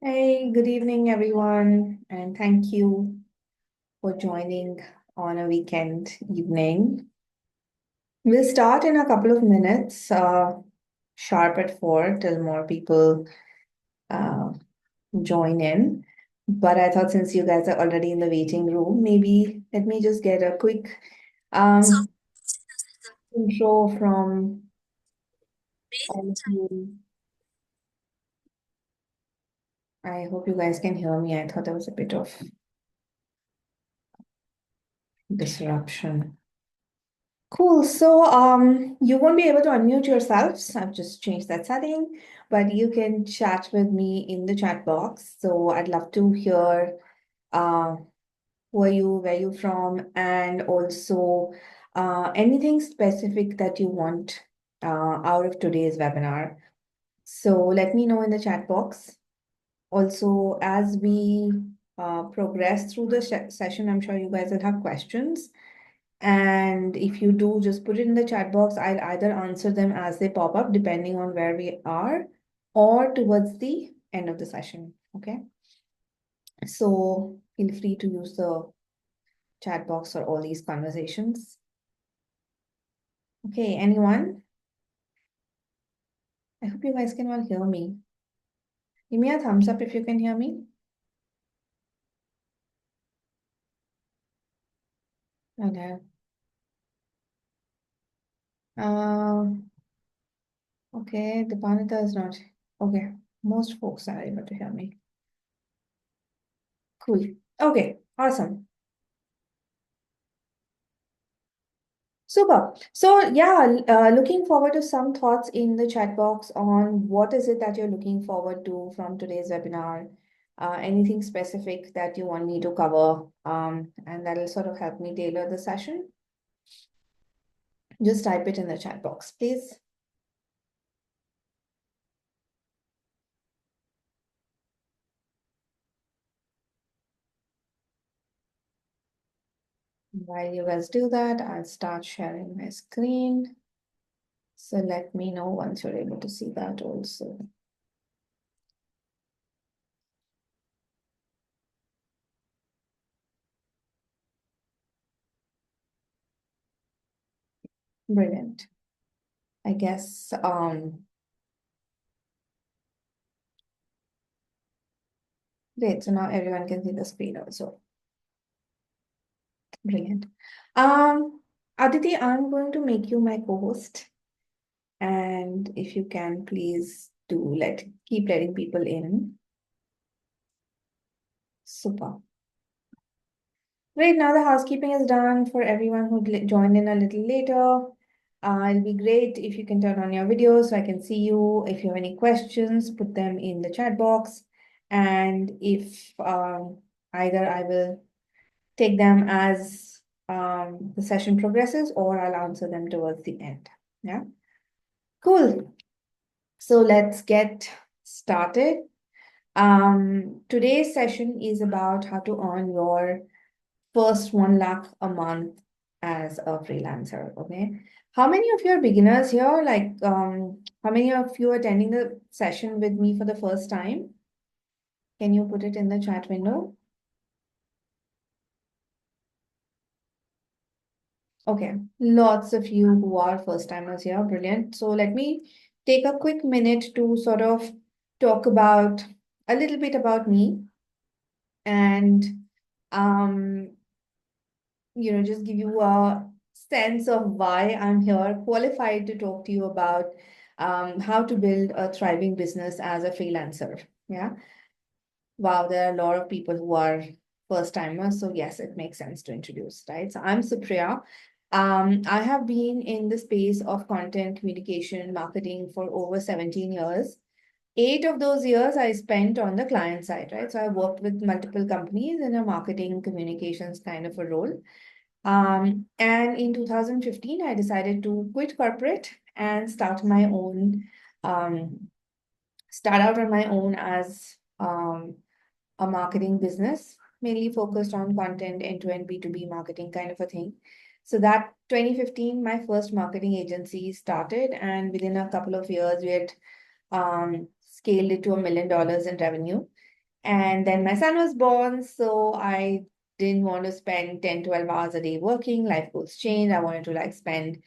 Hey, good evening, everyone, and thank you for joining on a weekend evening. We'll start in a couple of minutes, sharp at 4, till more people uh, join in. But I thought since you guys are already in the waiting room, maybe let me just get a quick um, intro from all of you. I hope you guys can hear me. I thought there was a bit of disruption. Cool. So, you won't be able to unmute yourselves. I've just changed that setting, but you can chat with me in the chat box. So I'd love to hear uh, who are you, where you from, and also anything specific that you want out of today's webinar. So let me know in the chat box. Also, as we progress through the session, I'm sure you guys will have questions. And if you do, just put it in the chat box. I'll either answer them as they pop up, depending on where we are, or towards the end of the session. Okay. So feel free to use the chat box for all these conversations. Okay, anyone? I hope you guys can all hear me. Give me a thumbs up if you can hear me. Okay. Okay, Dipanita is not. Okay, most folks are able to hear me. Cool. Okay, awesome. Super. So yeah, looking forward to some thoughts in the chat box on what is it that you're looking forward to from today's webinar. Anything specific that you want me to cover, and that'll sort of help me tailor the session. Just type it in the chat box, please. While you guys do that, I'll start sharing my screen. So let me know once you're able to see that also. Brilliant. I guess great. So now everyone can see the screen also. Brilliant. Aditi, I'm going to make you my co-host. And if you can, please do keep letting people in. Super. Great, now the housekeeping is done for everyone who joined in a little later. It'll be great if you can turn on your video so I can see you. If you have any questions, put them in the chat box. And if either I will take them as the session progresses, or I'll answer them towards the end. Yeah, cool. So let's get started. Today's session is about how to earn your first 1 lakh a month as a freelancer. Okay. How many of you are beginners here? Like, how many of you are attending the session with me for the first time? Can you put it in the chat window? Okay, lots of you who are first timers here, brilliant. So let me take a quick minute to sort of talk about a little bit about me and just give you a sense of why I'm here, qualified to talk to you about how to build a thriving business as a freelancer. Yeah. Wow, there are a lot of people who are first timers. So yes, it makes sense to introduce, right? So I'm Supriya. I have been in the space of content communication marketing for over 17 years. 8 of those years I spent on the client side, right? So I worked with multiple companies in a marketing communications kind of a role. And in 2015, I decided to quit corporate and um, start out on my own as a marketing business, mainly focused on content, end-to-end B2B marketing kind of a thing. So that 2015, my first marketing agency started, and within a couple of years, we had scaled it to $1 million in revenue. And then my son was born, so I didn't want to spend 10, 12 hours a day working. Life goals changed. I wanted to like spend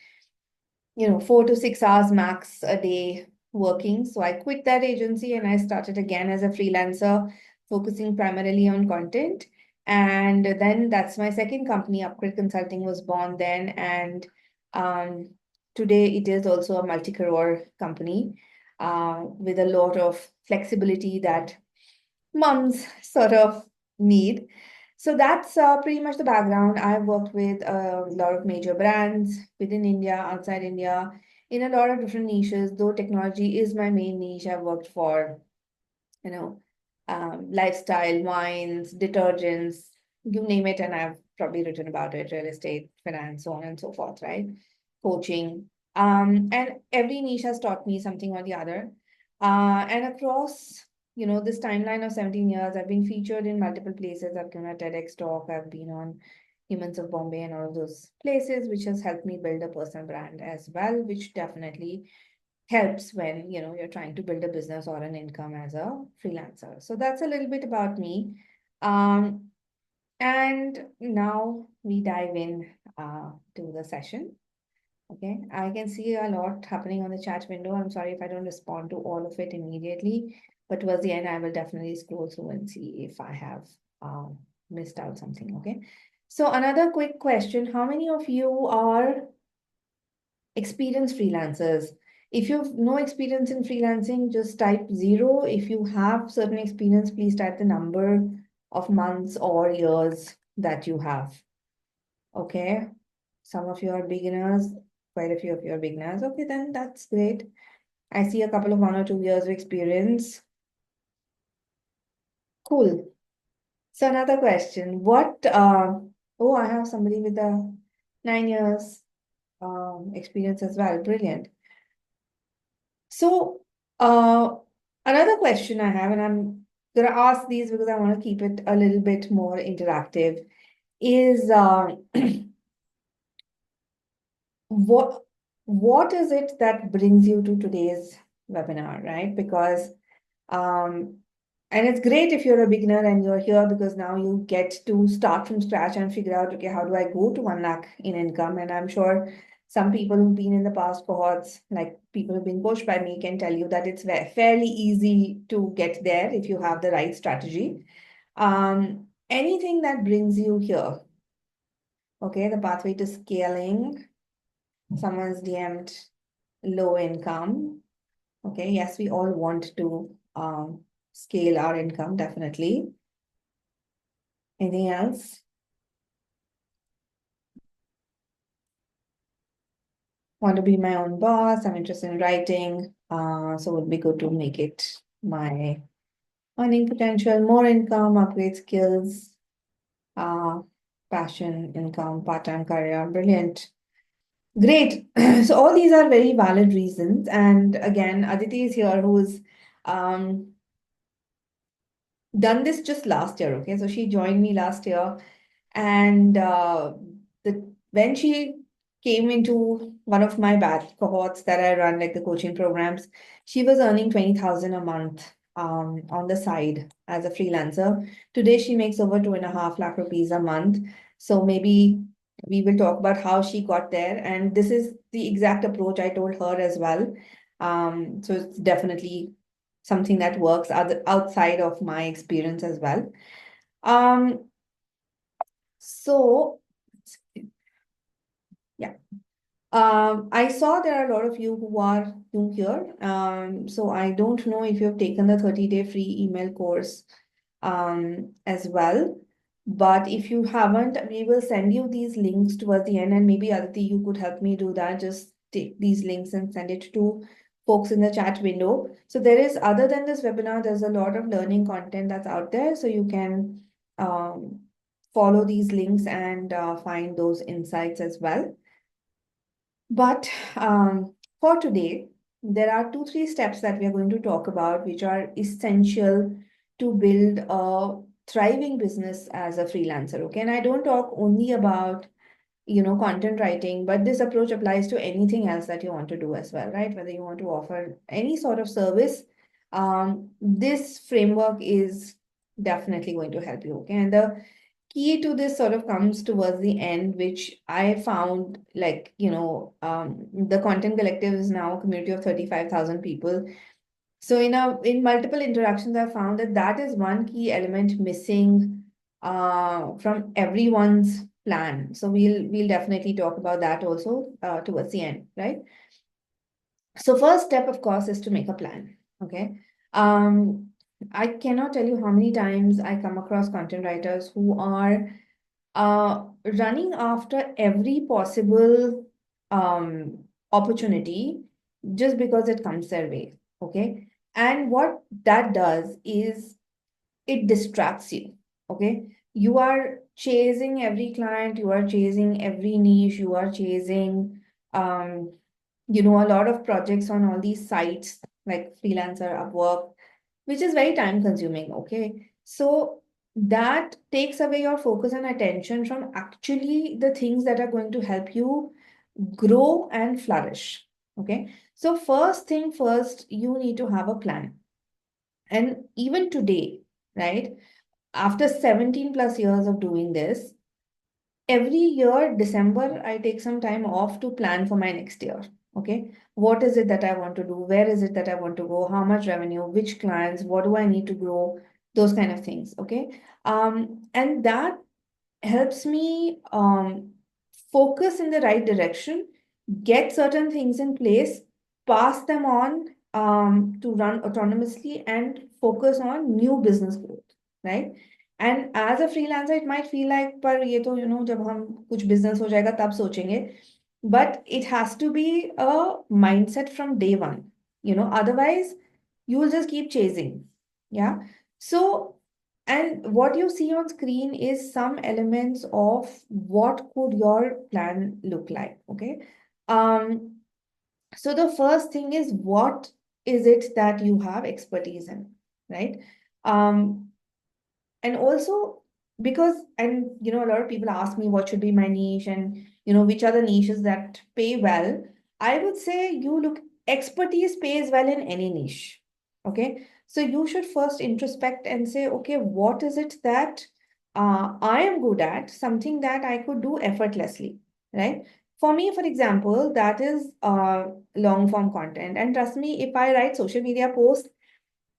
4 to 6 hours max a day working. So I quit that agency and I started again as a freelancer, focusing primarily on content. And then that's my second company, Upgrade Consulting, was born then. And um, today it is also a multi-crore company with a lot of flexibility that moms sort of need. So that's pretty much the background. I've worked with a lot of major brands within India, outside India, in a lot of different niches. Though technology is my main niche, I've worked for, you know, lifestyle, wines, detergents, you name it, and I've probably written about it, real estate, finance, so on and so forth, right? Coaching. And every niche has taught me something or the other. And across, this timeline of 17 years, I've been featured in multiple places. I've given a TEDx talk, I've been on Humans of Bombay and all of those places, which has helped me build a personal brand as well, which definitely helps when you're trying to build a business or an income as a freelancer. So that's a little bit about me. Um, and now we dive in to the session. Okay, I can see a lot happening on the chat window. I'm sorry if I don't respond to all of it immediately, but towards the end, I will definitely scroll through and see if I have missed out something. Okay, so another quick question: how many of you are experienced freelancers? If you have no experience in freelancing, just type 0. If you have certain experience, please type the number of months or years that you have. Okay. Some of you are beginners, quite a few of you are beginners. Okay, then that's great. I see a couple of 1 or 2 years of experience. Cool. So another question. Oh, I have somebody with a 9 years experience as well. Brilliant. So, another question I have, and I'm going to ask these because I want to keep it a little bit more interactive, is what what is it that brings you to today's webinar, right? Because and it's great if you're a beginner and you're here because now you get to start from scratch and figure out, okay, how do I go to 1 lakh in income? And I'm sure some people who've been in the past cohorts, like people who've been coached by me, can tell you that it's fairly easy to get there if you have the right strategy. Anything that brings you here, okay, the pathway to scaling, someone's DM'd low income. Okay, yes, we all want to scale our income, definitely. Anything else? Want to be my own boss. I'm interested in writing. So it would be good to make it my earning potential, more income, upgrade skills, passion, income, part-time career. Brilliant. Great. So all these are very valid reasons. And again, Aditi is here who's um, done this just last year. Okay, so she joined me last year. And when she came into one of my batch cohorts that I run, like the coaching programs, she was earning 20,000 a month on the side as a freelancer. Today, she makes over 2.5 lakh rupees a month. So maybe we will talk about how she got there. And this is the exact approach I told her as well. So it's definitely something that works outside of my experience as well. Um, so, yeah. I saw there are a lot of you who are new here. So I don't know if you've taken the 30-day free email course as well. But if you haven't, we will send you these links towards the end, and maybe Aditi, you could help me do that. Just take these links and send it to folks in the chat window. So there is, other than this webinar, there's a lot of learning content that's out there. So you can follow these links and find those insights as well. But for today, there are 2, 3 steps that we are going to talk about, which are essential to build a thriving business as a freelancer. Okay, and I don't talk only about content writing, but this approach applies to anything else that you want to do as well, right? Whether you want to offer any sort of service, this framework is definitely going to help you. Okay. And the key to this sort of comes towards the end, which I found like, the Content Collective is now a community of 35,000 people. So in multiple interactions, I found that that is one key element missing from everyone's plan. So we'll definitely talk about that also towards the end, right? So first step, of course, is to make a plan. Okay. Um, I cannot tell you how many times I come across content writers who are running after every possible opportunity just because it comes their way. Okay. And what that does is it distracts you. Okay. You are chasing every client, you are chasing every niche, you are chasing a lot of projects on all these sites like Freelancer, Upwork, which is very time consuming. Okay. So that takes away your focus and attention from actually the things that are going to help you grow and flourish. Okay. So, first thing first, you need to have a plan. And even today, right, after 17 plus years of doing this, every year, December, I take some time off to plan for my next year. Okay. What is it that I want to do? Where is it that I want to go? How much revenue? Which clients? What do I need to grow? Those kind of things. Okay. And that helps me focus in the right direction, get certain things in place, pass them on to run autonomously, and focus on new business growth, right? And as a freelancer, it might feel like, पर ये तो जब हम कुछ business हो जाएगा तब सोचेंगे. But it has to be a mindset from day one. Otherwise you will just keep chasing. Yeah. So, and what you see on screen is some elements of what could your plan look like. Okay. Um, so the first thing is, what is it that you have expertise in, right? Um, and also because, and a lot of people ask me what should be my niche, and which are the niches that pay well. I would say you look, expertise pays well in any niche. Okay. So you should first introspect and say, okay, what is it that I am good at, something that I could do effortlessly, right? For me, for example, that is long form content. And trust me, if I write social media posts,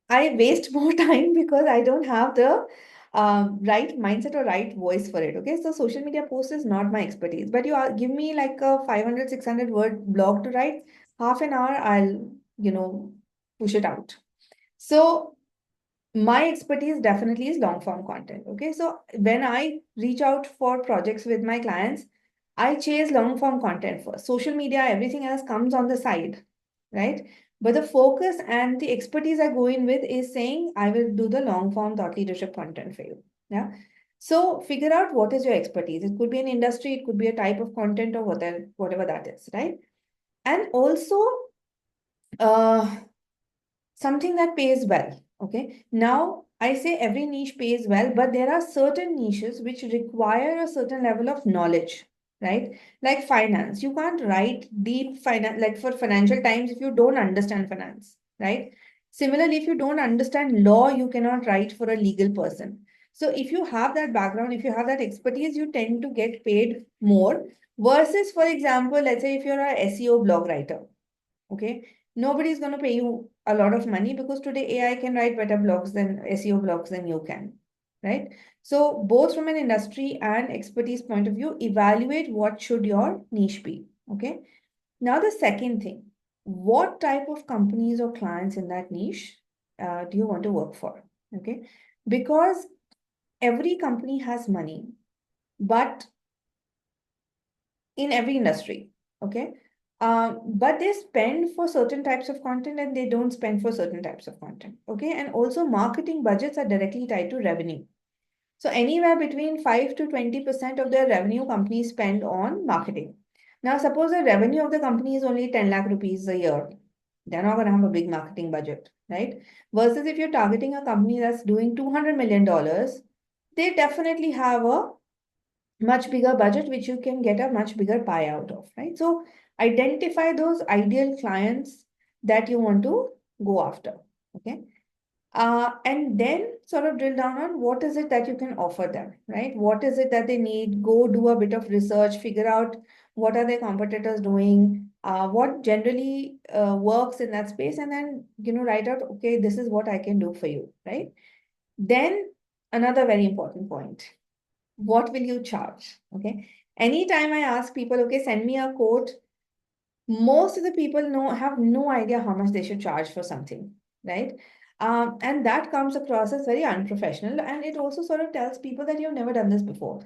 I waste more time because I don't have the right mindset or right voice for it. Okay. So social media post is not my expertise, but give me like a 500, 600 word blog to write, half an hour, I'll, push it out. So my expertise definitely is long form content. Okay. So when I reach out for projects with my clients, I chase long form content first. Social media, everything else comes on the side, right? But the focus and the expertise I go in with is saying, I will do the long form thought leadership content for you. Yeah. So figure out what is your expertise. It could be an industry, it could be a type of content, or whatever that is, right? And also, uh, something that pays well. Okay. Now, I say every niche pays well, but there are certain niches which require a certain level of knowledge, right? Like finance. You can't write deep finance, like for Financial Times, if you don't understand finance, right? Similarly, if you don't understand law, you cannot write for a legal person. So if you have that background, if you have that expertise, you tend to get paid more versus, for example, let's say if you're a SEO blog writer. Okay. Nobody's going to pay you a lot of money because today AI can write better blogs than SEO blogs than you can. Right. So both from an industry and expertise point of view, evaluate what should your niche be. Okay. Now the second thing, what type of companies or clients in that niche do you want to work for? Okay. Because every company has money, but in every industry. Okay. But they spend for certain types of content and they don't spend for certain types of content. Okay. And also, marketing budgets are directly tied to revenue. So, anywhere between 5 to 20% of their revenue companies spend on marketing. Now, suppose the revenue of the company is only 10 lakh rupees a year. They're not going to have a big marketing budget, right? Versus if you're targeting a company that's doing $200 million, they definitely have a much bigger budget, which you can get a much bigger pie out of, right? So identify those ideal clients that you want to go after. Okay. And then sort of drill down on what is it that you can offer them, right? What is it that they need? Go do a bit of research, figure out what are their competitors doing, what generally works in that space, and then, write out, okay, this is what I can do for you, right? Then another very important point, what will you charge? Okay. Anytime I ask people, okay, send me a quote, most of the people have no idea how much they should charge for something, right? And that comes across as very unprofessional, and it also sort of tells people that you've never done this before.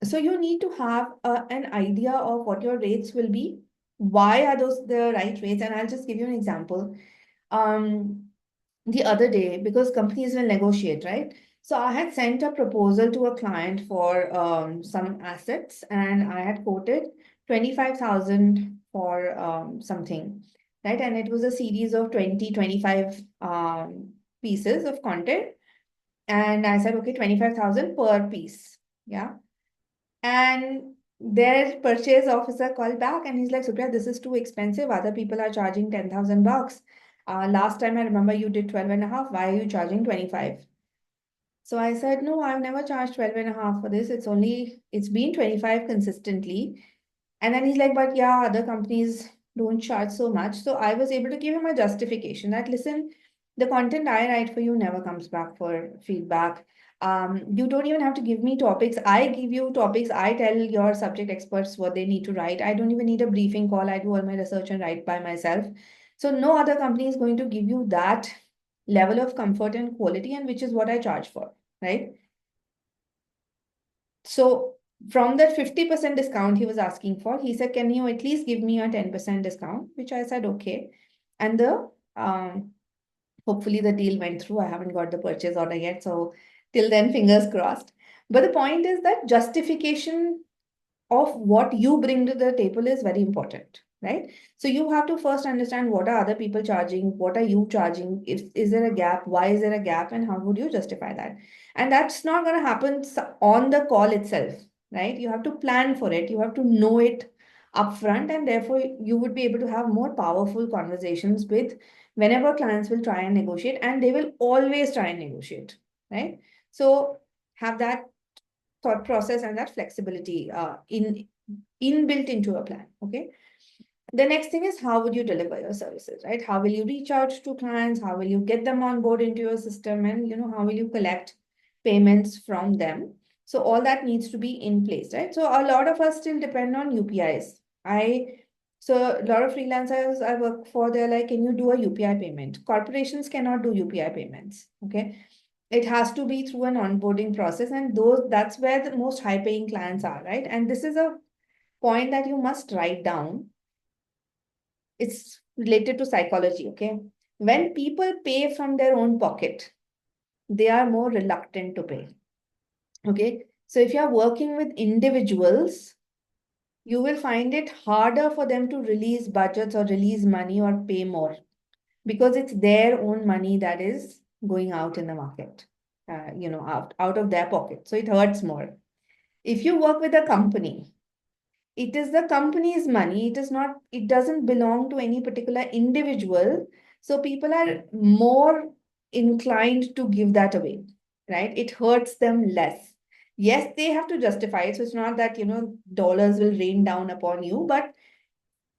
So you need to have an idea of what your rates will be. Why are those the right rates? And I'll just give you an example. Um, the other day, because companies will negotiate, right? So I had sent a proposal to a client for some assets, and I had quoted 25,000 for something, right? And it was a series of 25 pieces of content. And I said, okay, 25,000 per piece. Yeah. And their purchase officer called back and he's like, Supriya, this is too expensive. Other people are charging 10,000 bucks. Last time I remember you did 12 and a half. Why are you charging 25? So I said, no, I've never charged 12 and a half for this. It's been 25 consistently. And then he's like, but yeah, other companies don't charge so much. So I was able to give him a justification that, listen, the content I write for you never comes back for feedback. You don't even have to give me topics. I give you topics. I tell your subject experts what they need to write. I don't even need a briefing call. I do all my research and write by myself. So no other company is going to give you that level of comfort and quality, and which is what I charge for, right? So from that 50% discount he was asking for, he said, can you at least give me a 10% discount? Which I said, okay. And hopefully the deal went through. I haven't got the purchase order yet. So till then, fingers crossed. But the point is that justification of what you bring to the table is very important, right? So you have to first understand what are other people charging, what are you charging, is there a gap, why is there a gap, and how would you justify that? And that's not going to happen on the call itself, right? You have to plan for it, you have to know it upfront, and therefore you would be able to have more powerful conversations with whenever clients will try and negotiate, and they will always try and negotiate, right? So have that thought process and that flexibility inbuilt into a plan. Okay. The next thing is, how would you deliver your services, right? How will you reach out to clients? How will you get them on board into your system? And how will you collect payments from them? So all that needs to be in place, right? So a lot of us still depend on UPIs. So a lot of freelancers I work for, they're like, can you do a UPI payment? Corporations cannot do UPI payments. Okay. It has to be through an onboarding process, and that's where the most high paying clients are, right? And this is a point that you must write down. It's related to psychology. Okay. When people pay from their own pocket, they are more reluctant to pay. Okay. So if you're working with individuals, you will find it harder for them to release budgets or release money or pay more, because it's their own money that is going out in the market, out of their pocket. So it hurts more. If you work with a company, it is the company's money. It doesn't belong to any particular individual. So people are more inclined to give that away, right? It hurts them less. Yes, they have to justify it. So it's not that, dollars will rain down upon you, but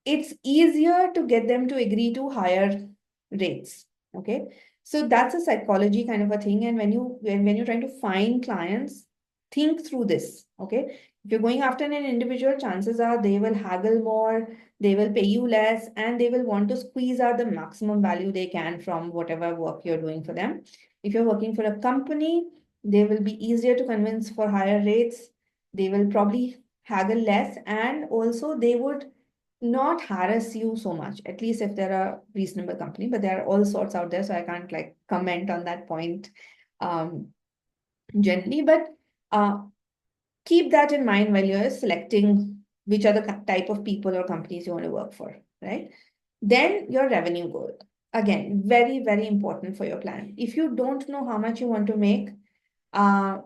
it's easier to get them to agree to higher rates. Okay. So that's a psychology kind of a thing. And when you're trying to find clients, think through this. Okay. If you're going after an individual, chances are they will haggle more, they will pay you less, and they will want to squeeze out the maximum value they can from whatever work you're doing for them. If you're working for a company, they will be easier to convince for higher rates. They will probably haggle less, and also they would not harass you so much, at least if they're a reasonable company, but there are all sorts out there, so I can't like comment on that point um, generally. But keep that in mind while you're selecting which are the type of people or companies you want to work for, right? Then your revenue goal. Again, very, very important for your plan. If you don't know how much you want to make, uh,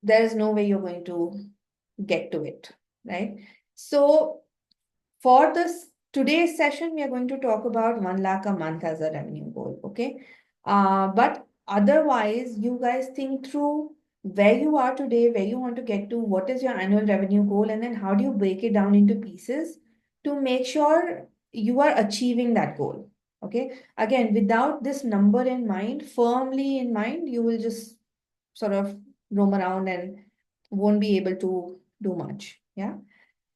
there is no way you're going to get to it, right? So for this today's session, we are going to talk about 1 lakh a month as a revenue goal. Okay. But otherwise, you guys think through where you are today, where you want to get to, what is your annual revenue goal, and then how do you break it down into pieces to make sure you are achieving that goal. Okay. Again, without this number in mind, firmly in mind, you will just sort of roam around and won't be able to do much. Yeah.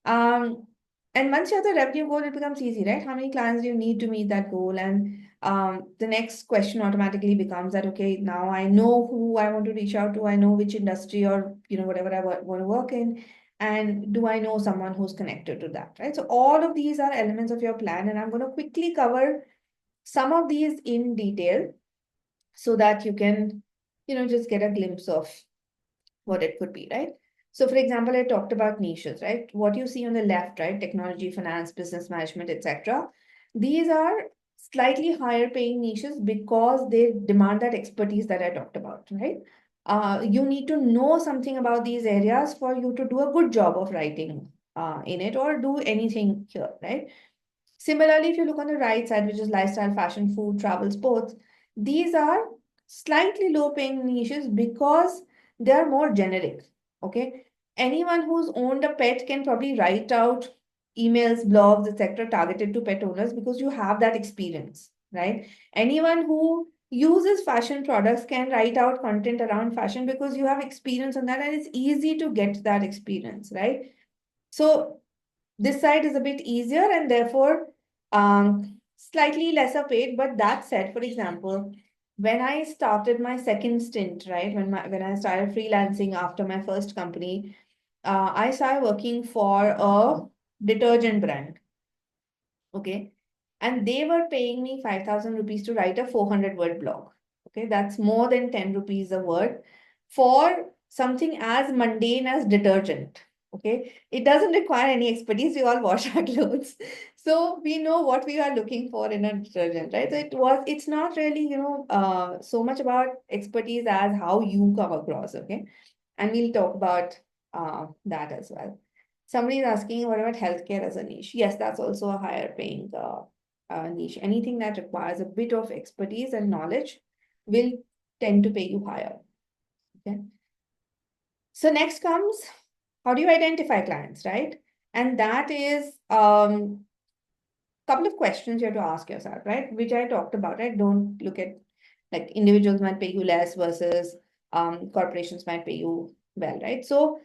Um, and once you have the revenue goal, it becomes easy, right? How many clients do you need to meet that goal? And the next question automatically becomes that, okay, now I know who I want to reach out to. I know which industry or, whatever I want to work in. And do I know someone who's connected to that, right? So all of these are elements of your plan. And I'm going to quickly cover some of these in detail so that you can, just get a glimpse of what it could be, right? So, for example, I talked about niches, right? What you see on the left, right? Technology, finance, business management, etc. These are slightly higher paying niches because they demand that expertise that I talked about, right? You need to know something about these areas for you to do a good job of writing in it or do anything here, right? Similarly, if you look on the right side, which is lifestyle, fashion, food, travel, sports, these are slightly low paying niches because they are more generic. Okay. Anyone who's owned a pet can probably write out emails, blogs, etc., targeted to pet owners because you have that experience, right? Anyone who uses fashion products can write out content around fashion because you have experience on that and it's easy to get that experience, right? So this side is a bit easier and therefore slightly lesser paid. But that said, for example, when I started my second stint, right, when I started freelancing after my first company, I started working for a detergent brand. Okay. And they were paying me 5,000 rupees to write a 400-word blog. Okay. That's more than 10 rupees a word for something as mundane as detergent. Okay. It doesn't require any expertise. We all wash our clothes. So we know what we are looking for in a detergent, right? So it's not really, so much about expertise as how you come across. Okay. And we'll talk about that as well. Somebody is asking, what about healthcare as a niche? Yes, that's also a higher paying niche. Anything that requires a bit of expertise and knowledge will tend to pay you higher. Okay. So next comes, how do you identify clients, right? And that is couple of questions you have to ask yourself, right? Which I talked about, right? Don't look at like individuals might pay you less versus corporations might pay you well, right? So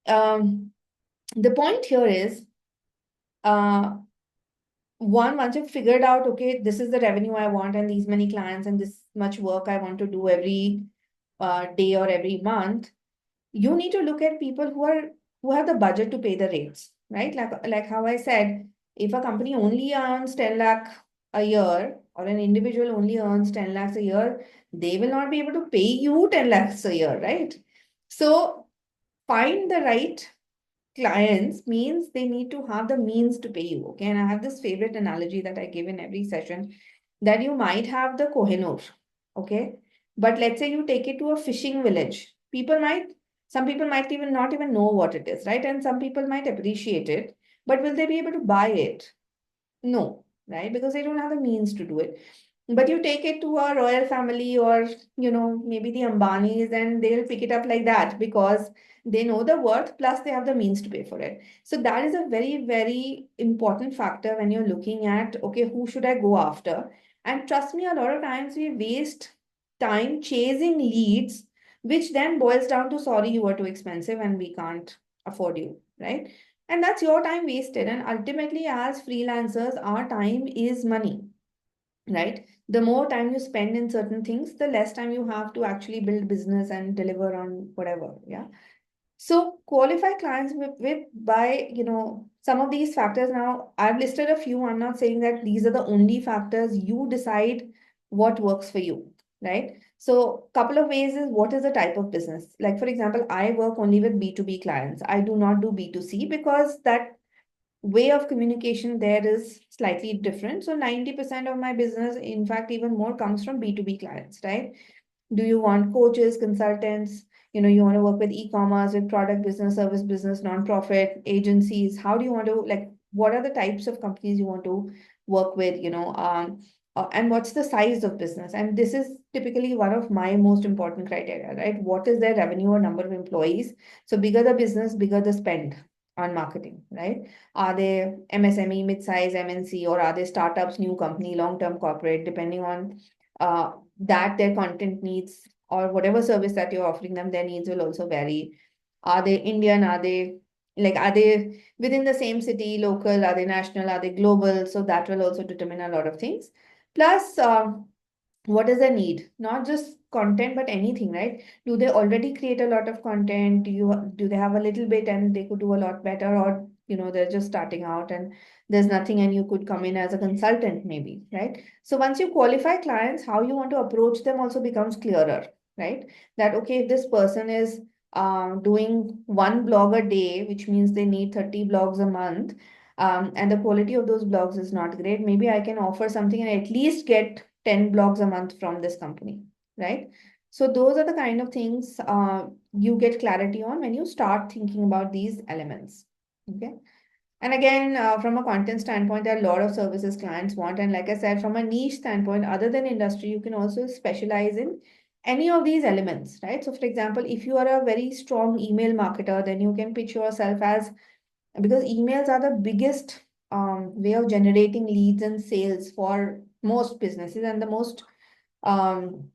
the point here is once you've figured out, okay, this is the revenue I want and these many clients and this much work I want to do every day or every month, you need to look at people who have the budget to pay the rates, right? Like how I said, if a company only earns 10 lakh a year or an individual only earns 10 lakhs a year, they will not be able to pay you 10 lakhs a year, right? So find the right clients means they need to have the means to pay you. Okay. And I have this favorite analogy that I give in every session that you might have the Kohinoor. Okay. But let's say you take it to a fishing village. Some people might even not even know what it is, right? And some people might appreciate it, but will they be able to buy it? No, right? Because they don't have the means to do it. But you take it to a royal family or, maybe the Ambanis and they'll pick it up like that because they know the worth, plus they have the means to pay for it. So that is a very, very important factor when you're looking at, okay, who should I go after? And trust me, a lot of times we waste time chasing leads, which then boils down to, sorry, you are too expensive and we can't afford you, right? And that's your time wasted. And ultimately, as freelancers, our time is money, right? The more time you spend in certain things, the less time you have to actually build business and deliver on whatever. Yeah. So qualify clients with by, some of these factors. Now, I've listed a few. I'm not saying that these are the only factors. You decide what works for you, right? So couple of ways is what is the type of business? Like, for example, I work only with B2B clients. I do not do B2C because that way of communication there is slightly different. So 90% of my business, in fact, even more comes from B2B clients, right? Do you want coaches, consultants? You want to work with e-commerce, with product business, service business, non-profit agencies. How do you want to, like, what are the types of companies you want to work with? and what's the size of business. And this is typically one of my most important criteria, right? What is their revenue or number of employees? So bigger the business, bigger the spend on marketing, right? Are they MSME, mid-size MNC, or are they startups, new company, long-term corporate, depending on that their content needs or whatever service that you're offering them, their needs will also vary. Are they Indian? Are they within the same city, local? Are they national? Are they global? So that will also determine a lot of things. Plus, what is the need? Not just content, but anything, right? Do they already create a lot of content? Do they have a little bit and they could do a lot better, or they're just starting out and there's nothing and you could come in as a consultant maybe, right? So once you qualify clients, how you want to approach them also becomes clearer, right? That okay, if this person is doing one blog a day, which means they need 30 blogs a month, and the quality of those blogs is not great, maybe I can offer something and at least get 10 blogs a month from this company, right? So those are the kind of things you get clarity on when you start thinking about these elements. Okay. And again, from a content standpoint, there are a lot of services clients want. And like I said, from a niche standpoint, other than industry, you can also specialize in any of these elements, right? So, for example, if you are a very strong email marketer, then you can pitch yourself as, because emails are the biggest way of generating leads and sales for most businesses, and um,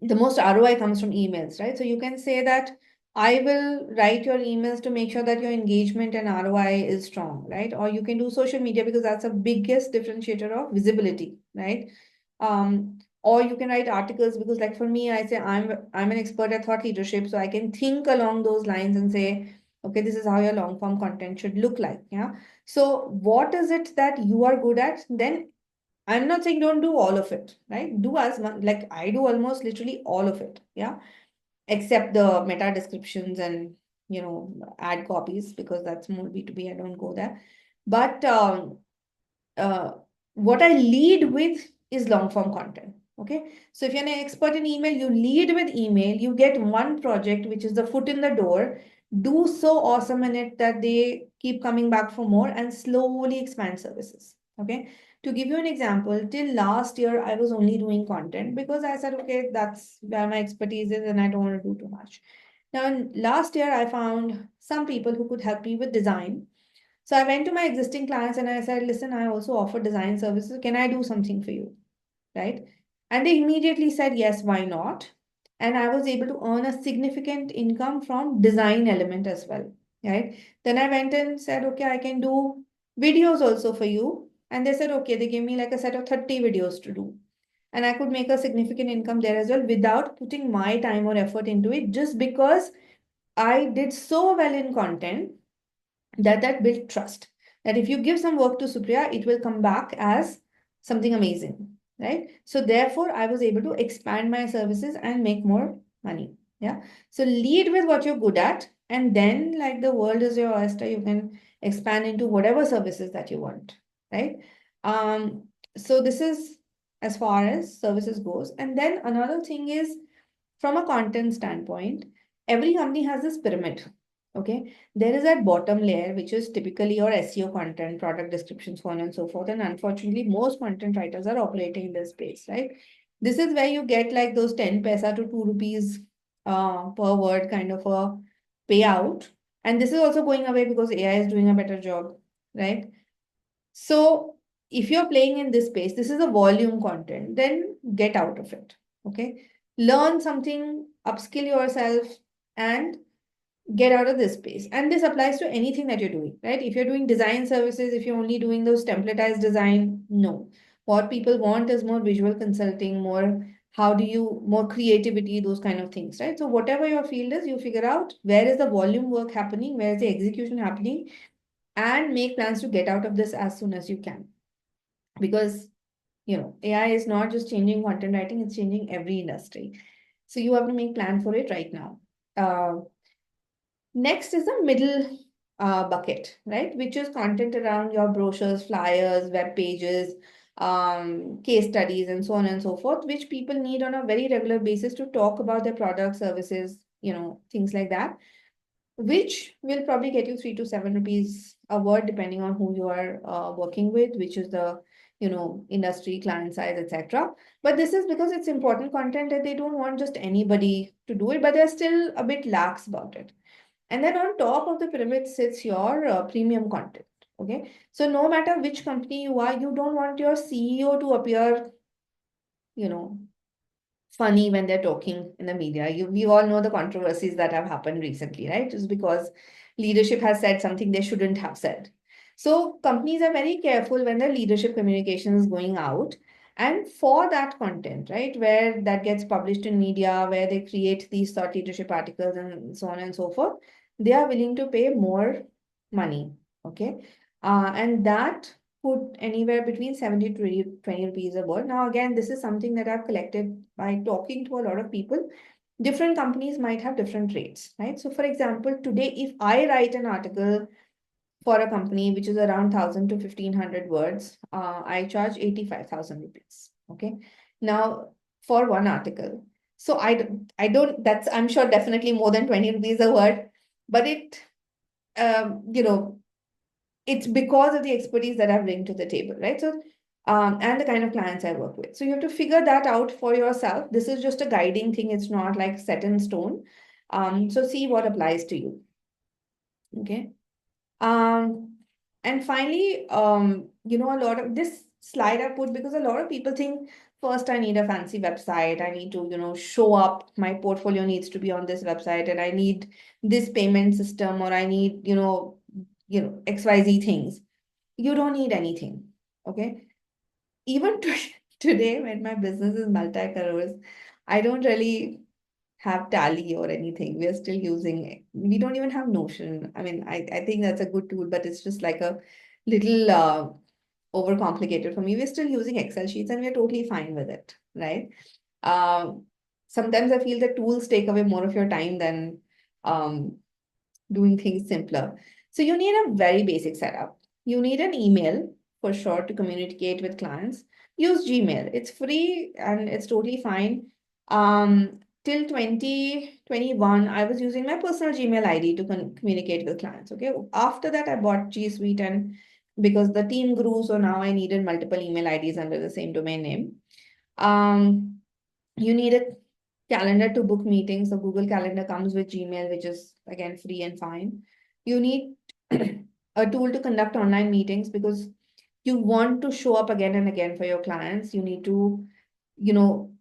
the most ROI comes from emails, right? So you can say that I will write your emails to make sure that your engagement and ROI is strong, right? Or you can do social media because that's the biggest differentiator of visibility, right? Or you can write articles because, like for me, I say I'm an expert at thought leadership, so I can think along those lines and say, okay, this is how your long form content should look like. Yeah. So what is it that you are good at? Then I'm not saying don't do all of it, right? Do as much, like I do almost literally all of it, yeah, except the meta descriptions and ad copies, because that's more B2B. I don't go there. But uh, what I lead with is long form content. Okay. So if you're an expert in email, you lead with email, you get one project, which is the foot in the door, do so awesome in it that they keep coming back for more and slowly expand services. Okay. To give you an example, till last year, I was only doing content because I said, okay, that's where my expertise is and I don't want to do too much. Now, last year, I found some people who could help me with design. So I went to my existing clients and I said, listen, I also offer design services. Can I do something for you? Right? And they immediately said, yes, why not? And I was able to earn a significant income from design element as well. Right? Then I went and said, okay, I can do videos also for you. And they said, okay, they gave me like a set of 30 videos to do. And I could make a significant income there as well without putting my time or effort into it, just because I did so well in content that built trust. That if you give some work to Supriya, it will come back as something amazing, right? So therefore, I was able to expand my services and make more money. Yeah. So lead with what you're good at, and then like the world is your oyster, you can expand into whatever services that you want, right? So this is as far as services goes. And then another thing is, from a content standpoint, every company has this pyramid. Okay. There is that bottom layer, which is typically your SEO content, product descriptions, so on and so forth. And unfortunately, most content writers are operating in this space, right? This is where you get like those 10 paisa to 2 rupees per word kind of a payout. And this is also going away because AI is doing a better job, right? So if you're playing in this space, this is a volume content, then get out of it. Okay. Learn something, upskill yourself, and get out of this space. And this applies to anything that you're doing, right? If you're doing design services, if you're only doing those templatized design, no. What people want is more visual consulting, more more creativity, those kind of things, right? So whatever your field is, you figure out where is the volume work happening, where is the execution happening, and make plans to get out of this as soon as you can. Because AI is not just changing content writing, it's changing every industry. So you have to make plan for it right now. Next is the middle bucket, right? Which is content around your brochures, flyers, web pages, case studies, and so on and so forth, which people need on a very regular basis to talk about their products, services, things like that, which will probably get you 3 to 7 rupees a word, depending on who you are working with, which is the industry, client size, etc. But this is because it's important content that they don't want just anybody to do it, but they're still a bit lax about it. And then on top of the pyramid sits your premium content. Okay. So no matter which company you are, you don't want your CEO to appear, you know, funny when they're talking in the media. We all know the controversies that have happened recently, right? Just because leadership has said something they shouldn't have said. So companies are very careful when their leadership communication is going out. And for that content, right, where that gets published in media, where they create these thought leadership articles and so on and so forth, they are willing to pay more money. Okay. And that put anywhere between 70 to 20 rupees a word. Now, again, this is something that I've collected by talking to a lot of people. Different companies might have different rates, right? So, for example, today, if I write an article for a company which is around 1,000 to 1,500 words, I charge 85,000 rupees. Okay. Now, for one article. So, that's, I'm sure, definitely more than 20 rupees a word, but um, you know, it's because of the expertise that I bring to the table, right? So, and the kind of clients I work with. So you have to figure that out for yourself. This is just a guiding thing. It's not like set in stone. So see what applies to you. Okay. Um, and finally, a lot of this slide I put because a lot of people think first I need a fancy website. I need to, show up. My portfolio needs to be on this website, and I need this payment system, or I need, XYZ things. You don't need anything. Okay. Even today, when my business is multi-crores, I don't really have Tally or anything. We're still using it. We don't even have Notion. I mean, I think that's a good tool, but it's just like a little overcomplicated for me. We're still using Excel sheets and we're totally fine with it, right? Um, Sometimes I feel that tools take away more of your time than um, doing things simpler. So you need a very basic setup. You need an email for sure to communicate with clients. Use Gmail. It's free and it's totally fine. Till 2021, I was using my personal Gmail ID to communicate with clients. Okay. After that, I bought G Suite, and because the team grew, so now I needed multiple email IDs under the same domain name. Um, you need a calendar to book meetings. So Google Calendar comes with Gmail, which is again free and fine. You need a tool to conduct online meetings because you want to show up again and again for your clients. You need to,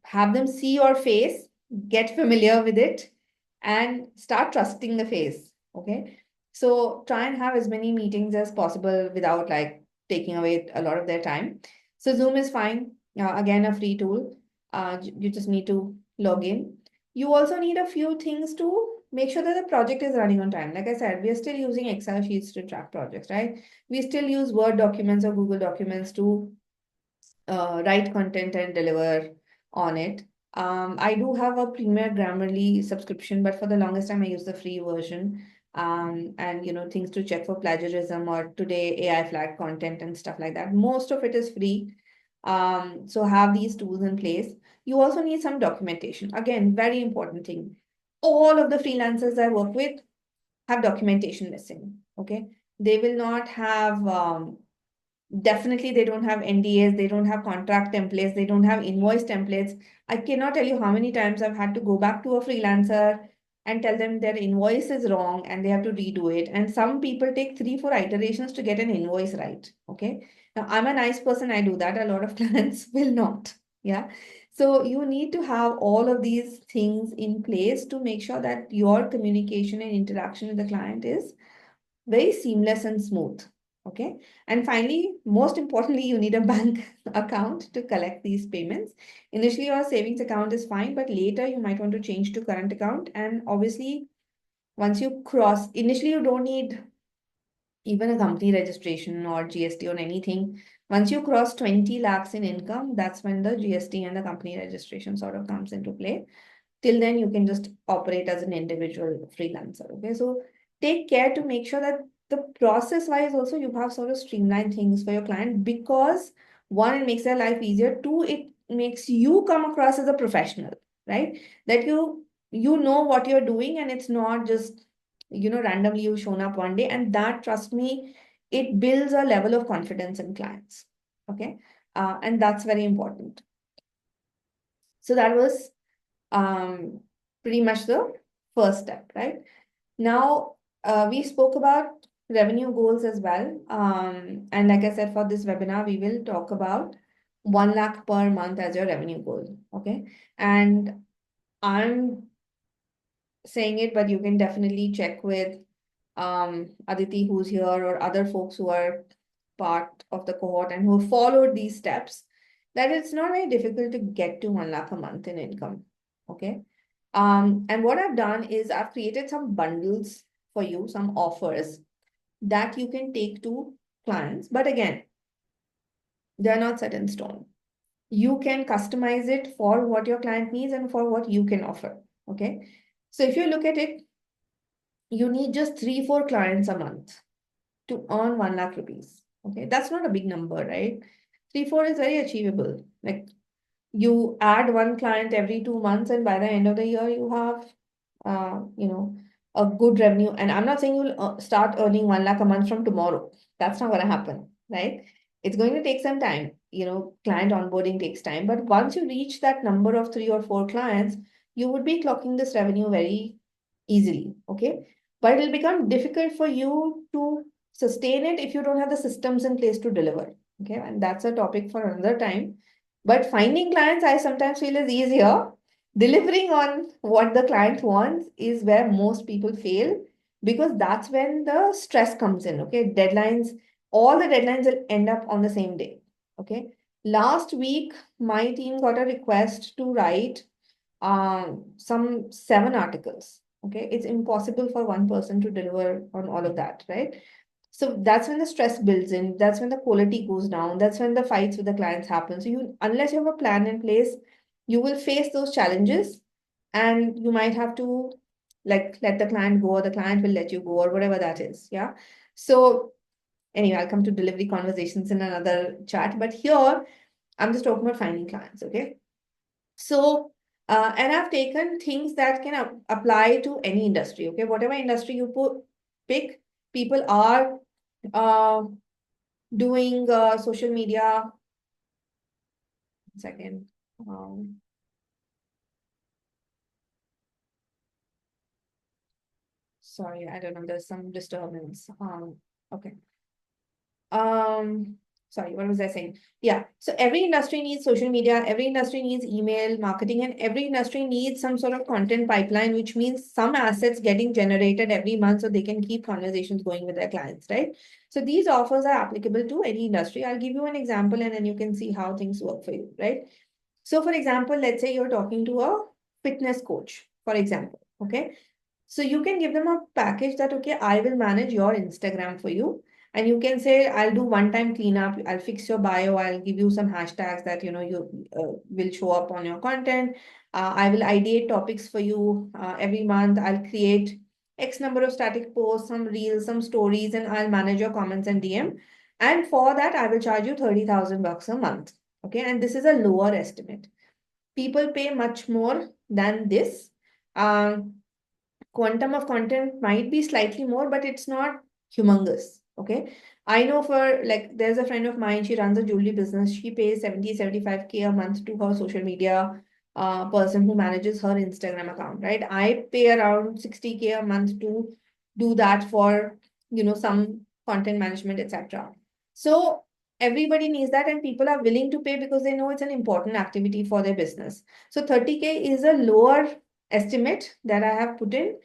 have them see your face, get familiar with it, and start trusting the face. Okay. So try and have as many meetings as possible without like taking away a lot of their time. So Zoom is fine. Again, a free tool. You just need to log in. You also need a few things to make sure that the project is running on time. Like I said, we are still using Excel sheets to track projects, right? We still use Word documents or Google documents to write content and deliver on it. I do have a Premier Grammarly subscription, but for the longest time I use the free version. And things to check for plagiarism or today AI flag content and stuff like that. Most of it is free. So have these tools in place. You also need some documentation. Again, very important thing. All of the freelancers I work with have documentation missing. Okay. They will not have definitely, they don't have NDAs, they don't have contract templates, they don't have invoice templates. I cannot tell you how many times I've had to go back to a freelancer and tell them their invoice is wrong and they have to redo it. And some people take 3, 4 iterations to get an invoice right. Okay. Now, I'm a nice person, I do that. A lot of clients will not. Yeah. So you need to have all of these things in place to make sure that your communication and interaction with the client is very seamless and smooth. Okay. And finally, most importantly, you need a bank account to collect these payments. Initially, your savings account is fine, but later you might want to change to current account. And obviously, once you cross, initially, you don't need even a company registration or GST or anything. Once you cross 20 lakhs in income, that's when the GST and the company registration sort of comes into play. Till then, you can just operate as an individual freelancer. Okay. So take care to make sure that the process wise also you have sort of streamlined things for your client because one, it makes their life easier. Two, it makes you come across as a professional, right? That you know what you're doing and it's not just, randomly you've shown up one day. And that, trust me, it builds a level of confidence in clients. Okay. And that's very important. So that was pretty much the first step, right? Now, we spoke about revenue goals as well. And like I said, for this webinar, we will talk about 1 lakh per month as your revenue goal. Okay. And I'm saying it, but you can definitely check with Aditi who's here or other folks who are part of the cohort and who have followed these steps, that it's not very difficult to get to 1 lakh a month in income. Okay. And what I've done is I've created some bundles for you, some offers that you can take to clients. But again, they're not set in stone. You can customize it for what your client needs and for what you can offer. Okay. So if you look at it, you need just 3-4 clients a month to earn 1 lakh rupees. Okay. That's not a big number, right? 3-4 is very achievable. Like you add one client every 2 months, and by the end of the year, you have, you know, a good revenue. And I'm not saying you'll start earning 1 lakh a month from tomorrow. That's not going to happen, right? It's going to take some time. Client onboarding takes time. But once you reach that number of 3 or 4 clients, you would be clocking this revenue very easily. Okay. But it'll become difficult for you to sustain it if you don't have the systems in place to deliver. Okay. And that's a topic for another time. But finding clients, I sometimes feel is easier. Delivering on what the client wants is where most people fail, because that's when the stress comes in. Okay. Deadlines, all the deadlines will end up on the same day. Okay. Last week, my team got a request to write some 7 articles. Okay. It's impossible for one person to deliver on all of that, right? So that's when the stress builds in. That's when the quality goes down. That's when the fights with the clients happen. So unless you have a plan in place, you will face those challenges, and you might have to like let the client go, or the client will let you go, or whatever that is. Yeah. So anyway, I'll come to delivery conversations in another chat. But here, I'm just talking about finding clients. Okay. So, and I've taken things that can apply to any industry. Okay. Whatever industry you pick, people are uh, doing social media. Second. Um, Sorry, I don't know. There's some disturbance. Okay. Um, Sorry, what was I saying? Yeah. So every industry needs social media, every industry needs email marketing, and every industry needs some sort of content pipeline, which means some assets getting generated every month so they can keep conversations going with their clients, right? So these offers are applicable to any industry. I'll give you an example and then you can see how things work for you, right? So for example, let's say you're talking to a fitness coach, for example, okay? So you can give them a package that, okay, I will manage your Instagram for you. And you can say, I'll do one-time cleanup. I'll fix your bio. I'll give you some hashtags that, you will show up on your content. I will ideate topics for you every month. I'll create X number of static posts, some reels, some stories, and I'll manage your comments and DM. And for that, I will charge you 30,000 bucks a month. Okay. And this is a lower estimate. People pay much more than this. Um, Quantum of content might be slightly more, but it's not humongous. Okay. I know for like, there's a friend of mine, she runs a jewelry business. She pays 70-75K a month to her social media person who manages her Instagram account, right? I pay around 60K a month to do that for, some content management, etc. So everybody needs that, and people are willing to pay because they know it's an important activity for their business. So 30K is a lower estimate that I have put in.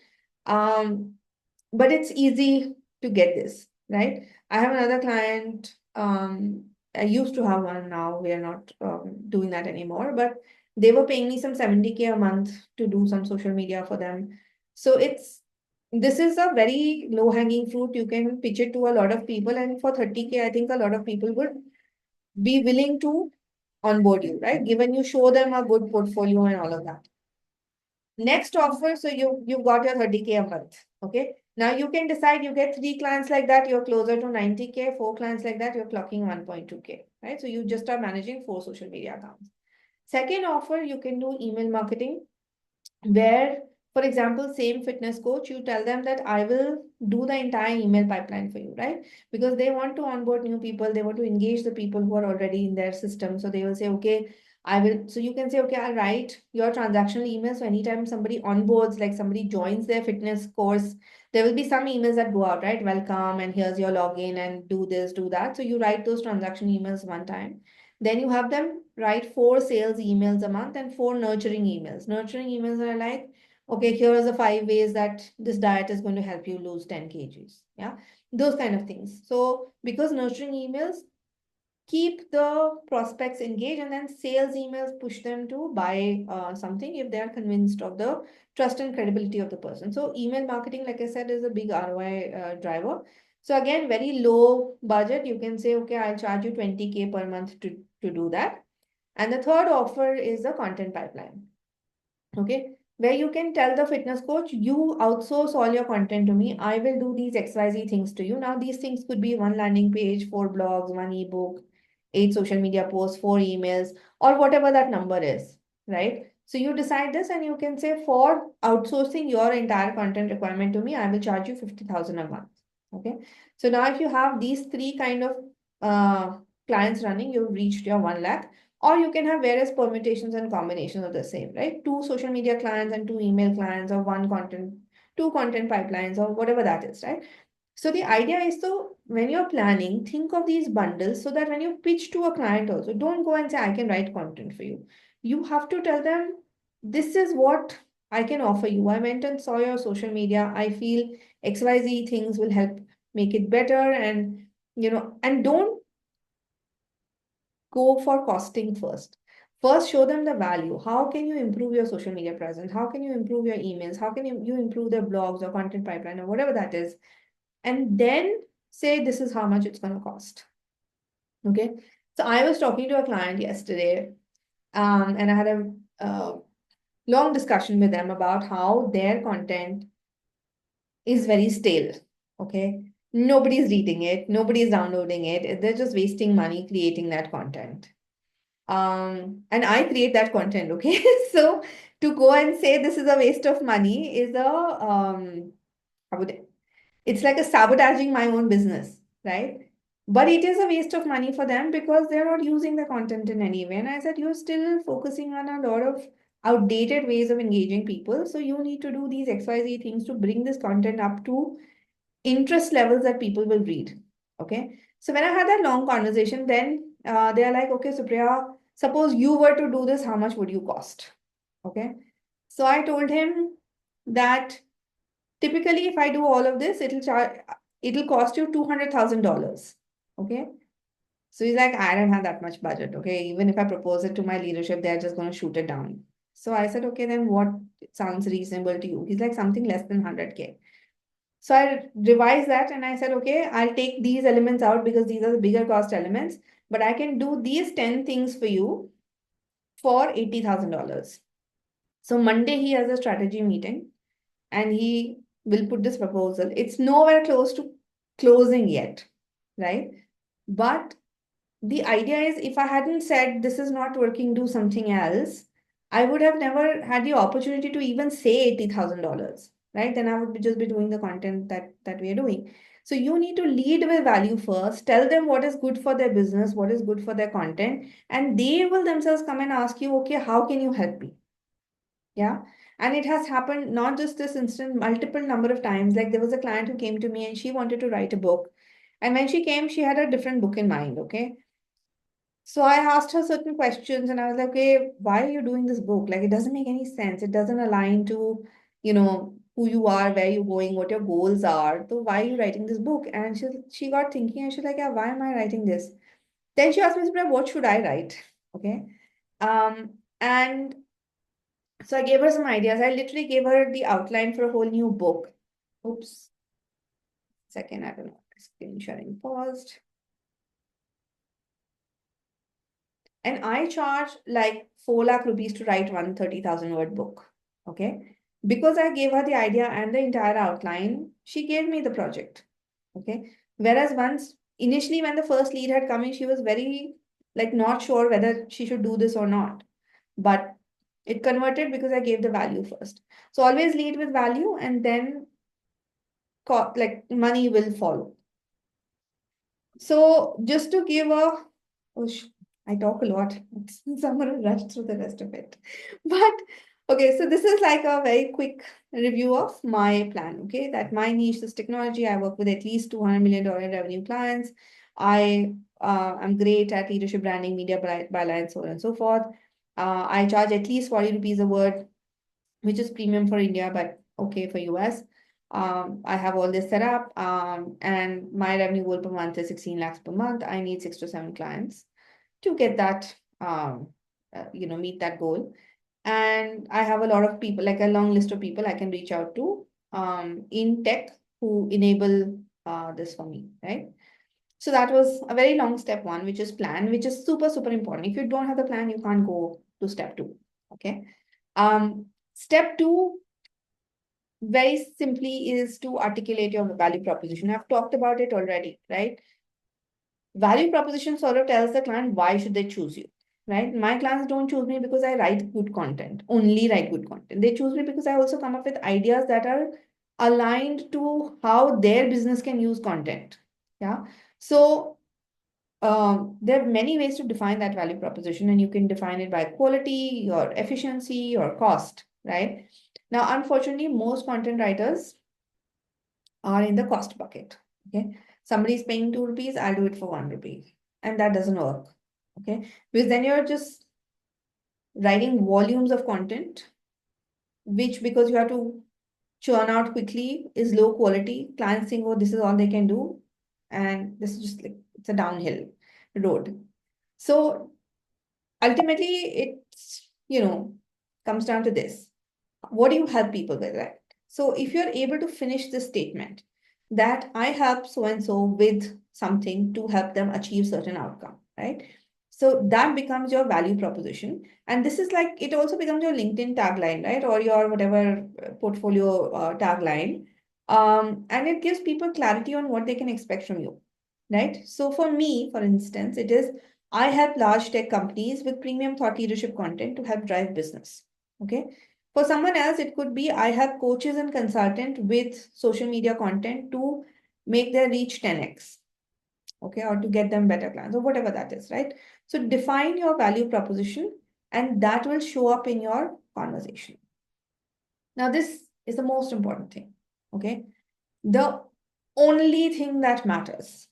But it's easy to get this, right? I have another client. I used to have one, now we are not doing that anymore, but they were paying me some 70K a month to do some social media for them. So this is a very low hanging fruit. You can pitch it to a lot of people, and for 30K, I think a lot of people would be willing to onboard you, right? Given you show them a good portfolio and all of that. Next offer, so you've got your 30K a month. Okay. Now you can decide, you get 3 clients like that, you're closer to 90K, 4 clients like that, you're clocking 1.2K, right? So you just are managing 4 social media accounts. Second offer, you can do email marketing, where For example, same fitness coach, you tell them that I will do the entire email pipeline for you, right? Because they want to onboard new people, they want to engage the people who are already in their system. So they will say, okay, I will. So you can say, okay, I'll write your transactional email. So anytime somebody onboards, like somebody joins their fitness course, there will be some emails that go out, right? Welcome, and here's your login, and do this, do that. So you write those transaction emails one time. Then you have them write 4 sales emails a month and 4 nurturing emails. Nurturing emails are like, okay, here are the 5 ways that this diet is going to help you lose 10 kgs. Yeah, those kind of things. So because nurturing emails keep the prospects engaged, and then sales emails push them to buy something if they are convinced of the trust and credibility of the person. So email marketing, like I said, is a big ROI driver. So again, very low budget. You can say, okay, I'll charge you 20K per month to do that. And the third offer is the content pipeline. Okay, where you can tell the fitness coach, you outsource all your content to me. I will do these XYZ things to you. Now, these things could be 1 landing page, 4 blogs, 1 ebook, 8 social media posts, 4 emails, or whatever that number is, right? So you decide this and you can say, for outsourcing your entire content requirement to me, I will charge you 50,000 a month. Okay. So now if you have these three kind of clients running, you've reached your 1 lakh. Or you can have various permutations and combinations of the same, right? 2 social media clients and 2 email clients, or 2 content pipelines, or whatever that is, right? So the idea is, so when you're planning, think of these bundles so that when you pitch to a client also, don't go and say, I can write content for you. You have to tell them, this is what I can offer you. I went and saw your social media. I feel XYZ things will help make it better. And don't go for costing first. First, show them the value. How can you improve your social media presence? How can you improve your emails? How can you improve their blogs or content pipeline or whatever that is? And then say, this is how much it's going to cost. Okay. So I was talking to a client yesterday, and I had a long discussion with them about how their content is very stale. Okay. Nobody's reading it, nobody's downloading it. They're just wasting money creating that content. And I create that content, okay? So to go and say this is a waste of money is how would it's like a sabotaging my own business, right? But it is a waste of money for them because they're not using the content in any way. And I said, you're still focusing on a lot of outdated ways of engaging people. So you need to do these XYZ things to bring this content up to interest levels that people will read. Okay. So when I had that long conversation, then they are like, okay, Supriya, suppose you were to do this, how much would you cost? Okay. So I told him that typically if I do all of this, it'll cost you $200,000. Okay. So he's like, I don't have that much budget. Okay. Even if I propose it to my leadership, they're just going to shoot it down. So I said, okay, then what sounds reasonable to you? He's like, something less than 100K. So I revised that and I said, okay, I'll take these elements out because these are the bigger cost elements, but I can do these 10 things for you for $80,000. So Monday he has a strategy meeting and he will put this proposal. It's nowhere close to closing yet, right? But the idea is, if I hadn't said this is not working, do something else, I would have never had the opportunity to even say $80,000, right? Then I would just be doing the content that we are doing. So you need to lead with value first, tell them what is good for their business, what is good for their content, and they will themselves come and ask you, okay, how can you help me? Yeah. And it has happened not just this instant, multiple number of times. Like there was a client who came to me and she wanted to write a book. And when she came, she had a different book in mind. Okay. So I asked her certain questions and I was like, okay, why are you doing this book? Like, it doesn't make any sense. It doesn't align to, who you are, where you're going, what your goals are. So why are you writing this book? And she got thinking and she's like, yeah, why am I writing this? Then she asked me, "Subhra, what should I write?" Okay. And so I gave her some ideas. I literally gave her the outline for a whole new book. Oops. Second, I don't know. Screen sharing paused. And I charge like 4 lakh rupees to write 130,000 word book. Okay. Because I gave her the idea and the entire outline, she gave me the project. Okay. Whereas initially when the first lead had come in, she was very like not sure whether she should do this or not. But It converted because I gave the value first. So always lead with value, and then like money will follow. So just to give a, oh, I talk a lot. I'm going to rush through the rest of it. But okay, so this is like a very quick review of my plan. Okay, that my niche is technology. I work with at least $200 million revenue clients. I'm great at leadership branding, media byline, so on and so forth. I charge at least 40 rupees a word, which is premium for India, but okay for US. I have all this set up, and my revenue goal per month is 16 lakhs per month. I need 6 to 7 clients to get that, meet that goal. And I have a lot of people, like a long list of people I can reach out to in tech who enable this for me, right? So that was a very long step one, which is plan, which is super, super important. If you don't have the plan, you can't go to step two. Okay. Step two, very simply, is to articulate your value proposition. I've talked about it already, right? Value proposition sort of tells the client why should they choose you, right? My clients don't choose me because I write good content, only write good content. They choose me because I also come up with ideas that are aligned to how their business can use content. Yeah. So there are many ways to define that value proposition, and you can define it by quality or efficiency or cost, right? Now, unfortunately, most content writers are in the cost bucket. Okay. Somebody is paying 2 rupees, I'll do it for 1 rupee. And that doesn't work. Okay. Because then you're just writing volumes of content, which, because you have to churn out quickly, is low quality. Clients think, oh, this is all they can do. And this is just like, it's a downhill road. So ultimately, it's, comes down to this. What do you help people with, right? So if you're able to finish this statement that I help so and so with something to help them achieve certain outcome, right? So that becomes your value proposition. And this is like, it also becomes your LinkedIn tagline, right? Or your whatever portfolio tagline. And it gives people clarity on what they can expect from you, right? So for me, for instance, it is, I help large tech companies with premium thought leadership content to help drive business. Okay. For someone else, it could be, I have coaches and consultant with social media content to make their reach 10x, okay, or to get them better clients or whatever that is, right? So define your value proposition, and that will show up in your conversation. Now, this is the most important thing, okay? The only thing that matters,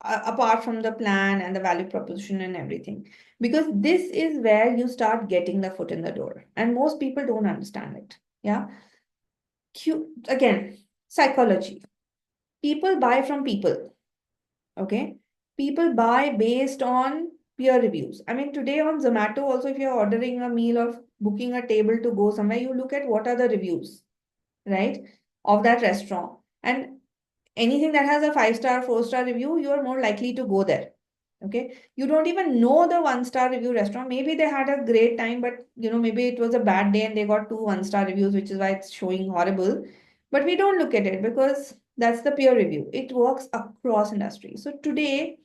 apart from the plan and the value proposition and everything, because this is where you start getting the foot in the door, and most people don't understand it. Yeah. Again, psychology. People buy from people. Okay. People buy based on peer reviews. I mean, today on Zomato, also, if you're ordering a meal or booking a table to go somewhere, you look at what are the reviews, right, of that restaurant. And anything that has a 5-star, 4-star review, you are more likely to go there. Okay. You don't even know the 1-star review restaurant. Maybe they had a great time, but maybe it was a bad day and they got 2 1-star reviews, which is why it's showing horrible. But we don't look at it because that's the peer review. It works across industry. So today,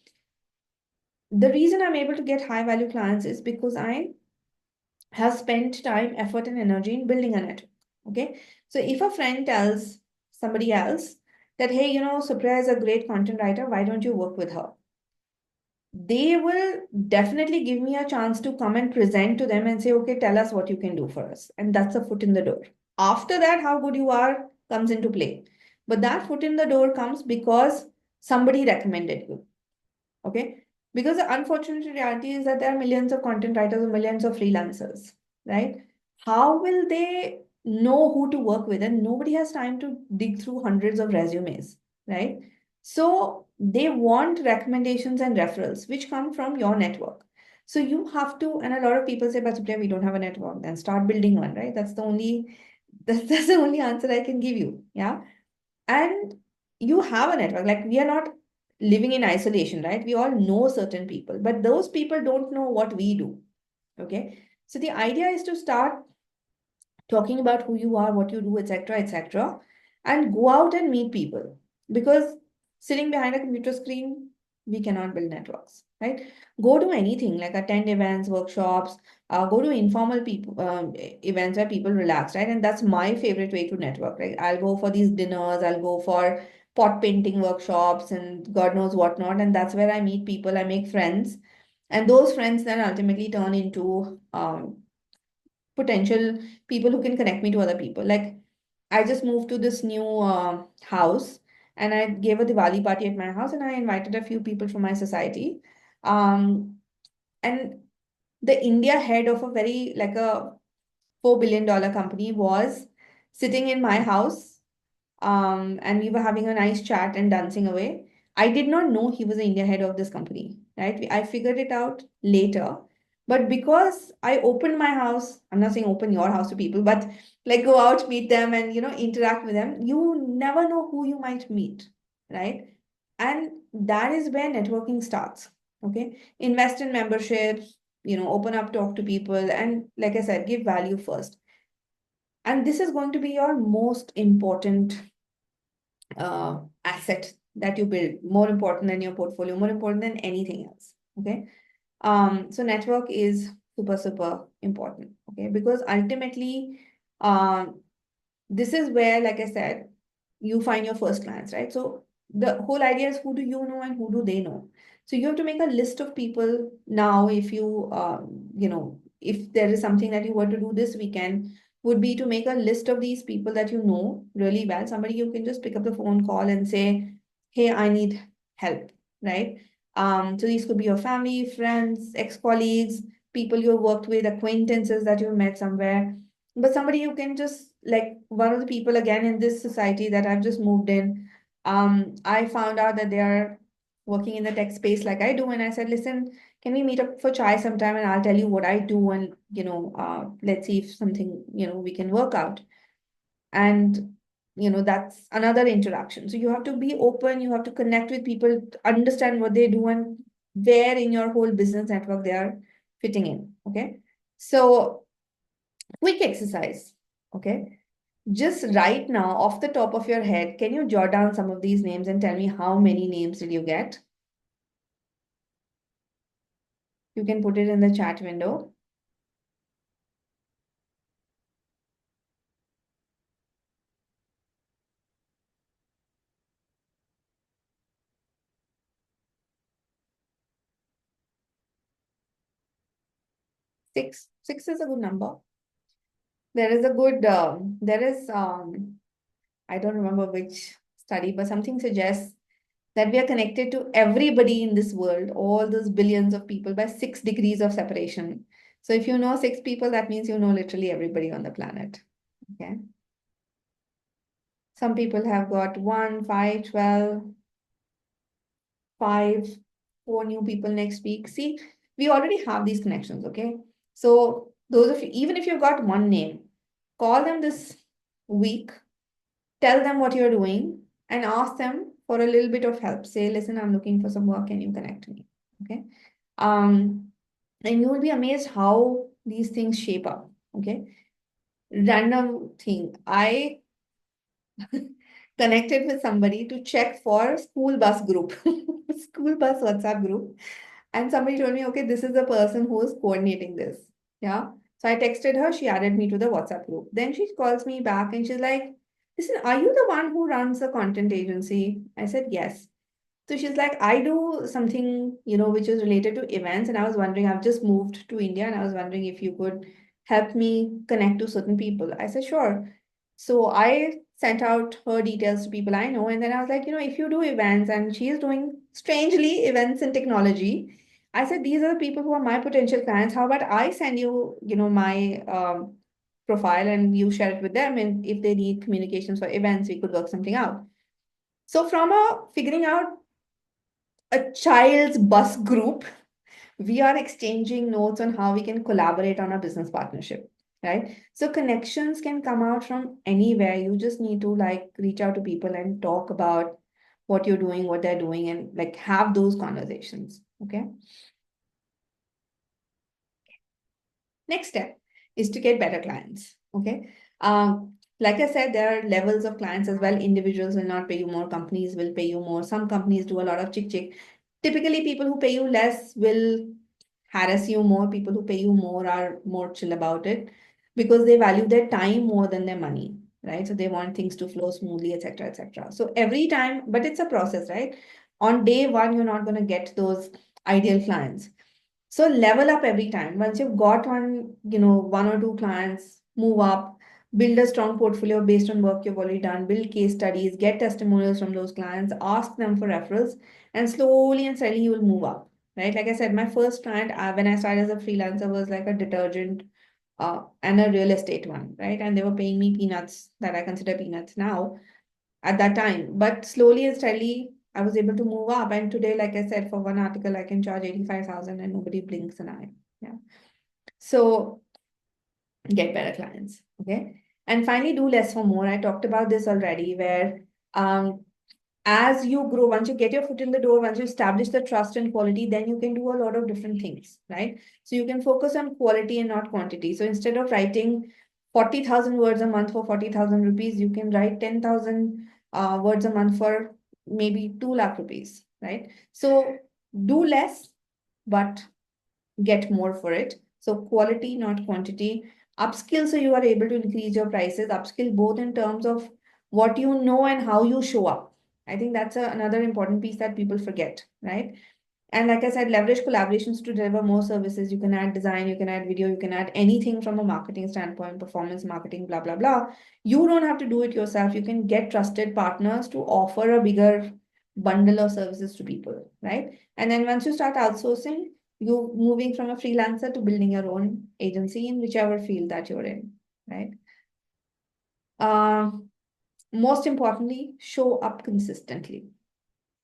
the reason I'm able to get high value clients is because I have spent time, effort, and energy in building a network. Okay. So if a friend tells somebody else that, hey, Supriya is a great content writer, why don't you work with her? They will definitely give me a chance to come and present to them and say, okay, tell us what you can do for us. And that's a foot in the door. After that, how good you are comes into play. But that foot in the door comes because somebody recommended you. Okay. Because the unfortunate reality is that there are millions of content writers and millions of freelancers, right? How will they know who to work with? And nobody has time to dig through hundreds of resumes, right? So they want recommendations and referrals, which come from your network. So you have to, and a lot of people say, but Supriya, we don't have a network, then start building one, right? That's that's the only answer I can give you. Yeah. And you have a network. Like, we are not living in isolation, right? We all know certain people, but those people don't know what we do. Okay. So the idea is to start talking about who you are, what you do, etc., and go out and meet people. Because sitting behind a computer screen, we cannot build networks. right? Go to anything, like attend events, workshops, go to informal people events where people relax, right? And that's my favorite way to network, right? I'll go for these dinners, I'll go for pot painting workshops and God knows what not. And that's where I meet people, I make friends. And those friends then ultimately turn into potential people who can connect me to other people. Like I just moved to this new house and I gave a Diwali party at my house and I invited a few people from my society. And the India head of a very like a $4 billion company was sitting in my house, and we were having a nice chat and dancing away. I did not know he was the India head of this company, right? I figured it out later. But because I opened my house, I'm not saying open your house to people, but like go out, meet them, and interact with them, you never know who you might meet, right? And that is where networking starts. Okay. Invest in memberships, open up, talk to people, and like I said, give value first. And this is going to be your most important asset that you build, more important than your portfolio, more important than anything else. Okay. So network is super, super important. Okay. Because ultimately, um, this is where, like I said, you find your first clients, right? So the whole idea is who do you know and who do they know? So you have to make a list of people now. If if there is something that you were to do this weekend, would be to make a list of these people that you know really well. Somebody you can just pick up the phone call and say, hey, I need help, right? So these could be your family, friends, ex-colleagues, people you've worked with, acquaintances that you've met somewhere, but somebody you can just like one of the people again in this society that I've just moved in. I found out that they are working in the tech space like I do, and I said, listen, can we meet up for chai sometime and I'll tell you what I do, and let's see if something we can work out. And that's another interaction. So you have to be open, you have to connect with people, understand what they do and where in your whole business network they are fitting in. Okay. So quick exercise. Okay. Just right now, off the top of your head, can you jot down some of these names and tell me how many names did you get? You can put it in the chat window. Six. Six is a good number. There is a good, I don't remember which study, but something suggests that we are connected to everybody in this world, all those billions of people, by 6 degrees of separation. So if you know six people, that means you know literally everybody on the planet. Okay. Some people have got 1, 5, 12, 5, 4 new people next week. See, we already have these connections, okay? So those of you, even if you've got one name, call them this week, tell them what you're doing, and ask them for a little bit of help. Say, listen, I'm looking for some work. Can you connect me? Okay. Um, and you will be amazed how these things shape up. Okay. Random thing. I connected with somebody to check for school bus group, school bus WhatsApp group. And somebody told me, okay, this is the person who is coordinating this. Yeah. So I texted her, she added me to the WhatsApp group. Then she calls me back and she's like, listen, are you the one who runs the content agency? I said, yes. So she's like, I do something, which is related to events. And I was wondering, I've just moved to India and I was wondering if you could help me connect to certain people. I said, sure. So I sent out her details to people I know. And then I was like, if you do events, and she's doing strangely events in technology, I said, these are the people who are my potential clients. How about I send you, my profile and you share it with them. And if they need communications for events, we could work something out. So from figuring out a child's bus group, we are exchanging notes on how we can collaborate on a business partnership, right? So connections can come out from anywhere. You just need to like reach out to people and talk about what you're doing, what they're doing, and like have those conversations. Okay. Next step is to get better clients. Okay. Like I said, there are levels of clients as well. Individuals will not pay you more, companies will pay you more. Some companies do a lot of chick chick. Typically, people who pay you less will harass you more. People who pay you more are more chill about it because they value their time more than their money, right? So they want things to flow smoothly, etc., etc. So every time, but it's a process, right? On day one, you're not going to get those ideal clients. So level up every time. Once you've got one or two clients, move up, build a strong portfolio based on work you've already done, build case studies, get testimonials from those clients, ask them for referrals, and slowly and steadily you will move up. Right? Like I said, my first client when I started as a freelancer was like a detergent and a real estate one, right? And they were paying me peanuts that I consider peanuts now at that time. But slowly and steadily, I was able to move up. And today, like I said, for one article, I can charge 85,000 and nobody blinks an eye. Yeah. So get better clients. Okay. And finally, do less for more. I talked about this already, where as you grow, once you get your foot in the door, once you establish the trust and quality, then you can do a lot of different things, right? So you can focus on quality and not quantity. So instead of writing 40,000 words a month for 40,000 rupees, you can write 10,000 words a month for maybe 2 lakh rupees, right? So do less, but get more for it. So quality, not quantity. Upskill so you are able to increase your prices. Upskill both in terms of what you know and how you show up. I think that's another important piece that people forget, right? And like I said, leverage collaborations to deliver more services. You can add design, you can add video, you can add anything from a marketing standpoint, performance marketing, blah, blah, blah. You don't have to do it yourself. You can get trusted partners to offer a bigger bundle of services to people, right? And then once you start outsourcing, you moving from a freelancer to building your own agency in whichever field that you're in, right? Most importantly, show up consistently.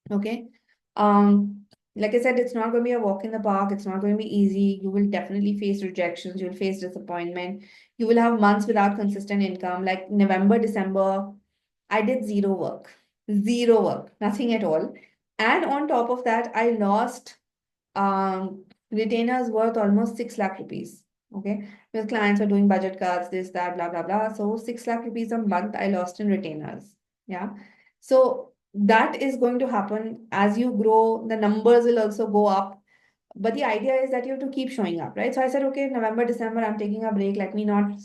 Okay. Um, like I said, it's not going to be a walk in the park. It's not going to be easy. You will definitely face rejections. You'll face disappointment. You will have months without consistent income. Like November, December, I did zero work, nothing at all. And on top of that, I lost retainers worth almost 6 lakh rupees. Okay. Because clients are doing budget cuts, this, that, blah, blah, blah. So 6 lakh rupees a month I lost in retainers. Yeah. So that is going to happen as you grow, the numbers will also go up. But the idea is that you have to keep showing up, right? So I said, okay, November, December, I'm taking a break. Let me not,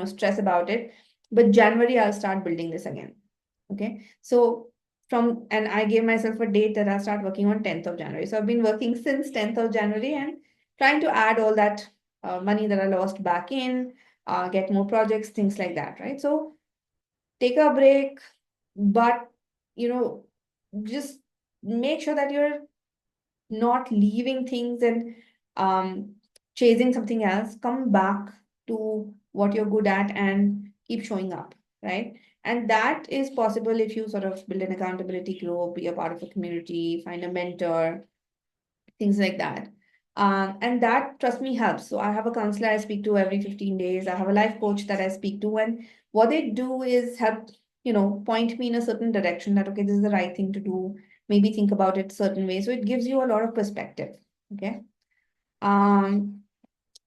stress about it. But January, I'll start building this again. Okay. So and I gave myself a date that I'll start working on 10th of January. So I've been working since 10th of January and trying to add all that money that I lost back in, get more projects, things like that, right? So take a break, but just make sure that you're not leaving things and chasing something else. Come back to what you're good at and keep showing up, right? And that is possible if you sort of build an accountability group, be a part of a community, find a mentor, things like that. And that, trust me, helps. So I have a counselor I speak to every 15 days. I have a life coach that I speak to. And what they do is help, point me in a certain direction that, okay, this is the right thing to do. Maybe think about it certain way. So it gives you a lot of perspective. Okay. Um,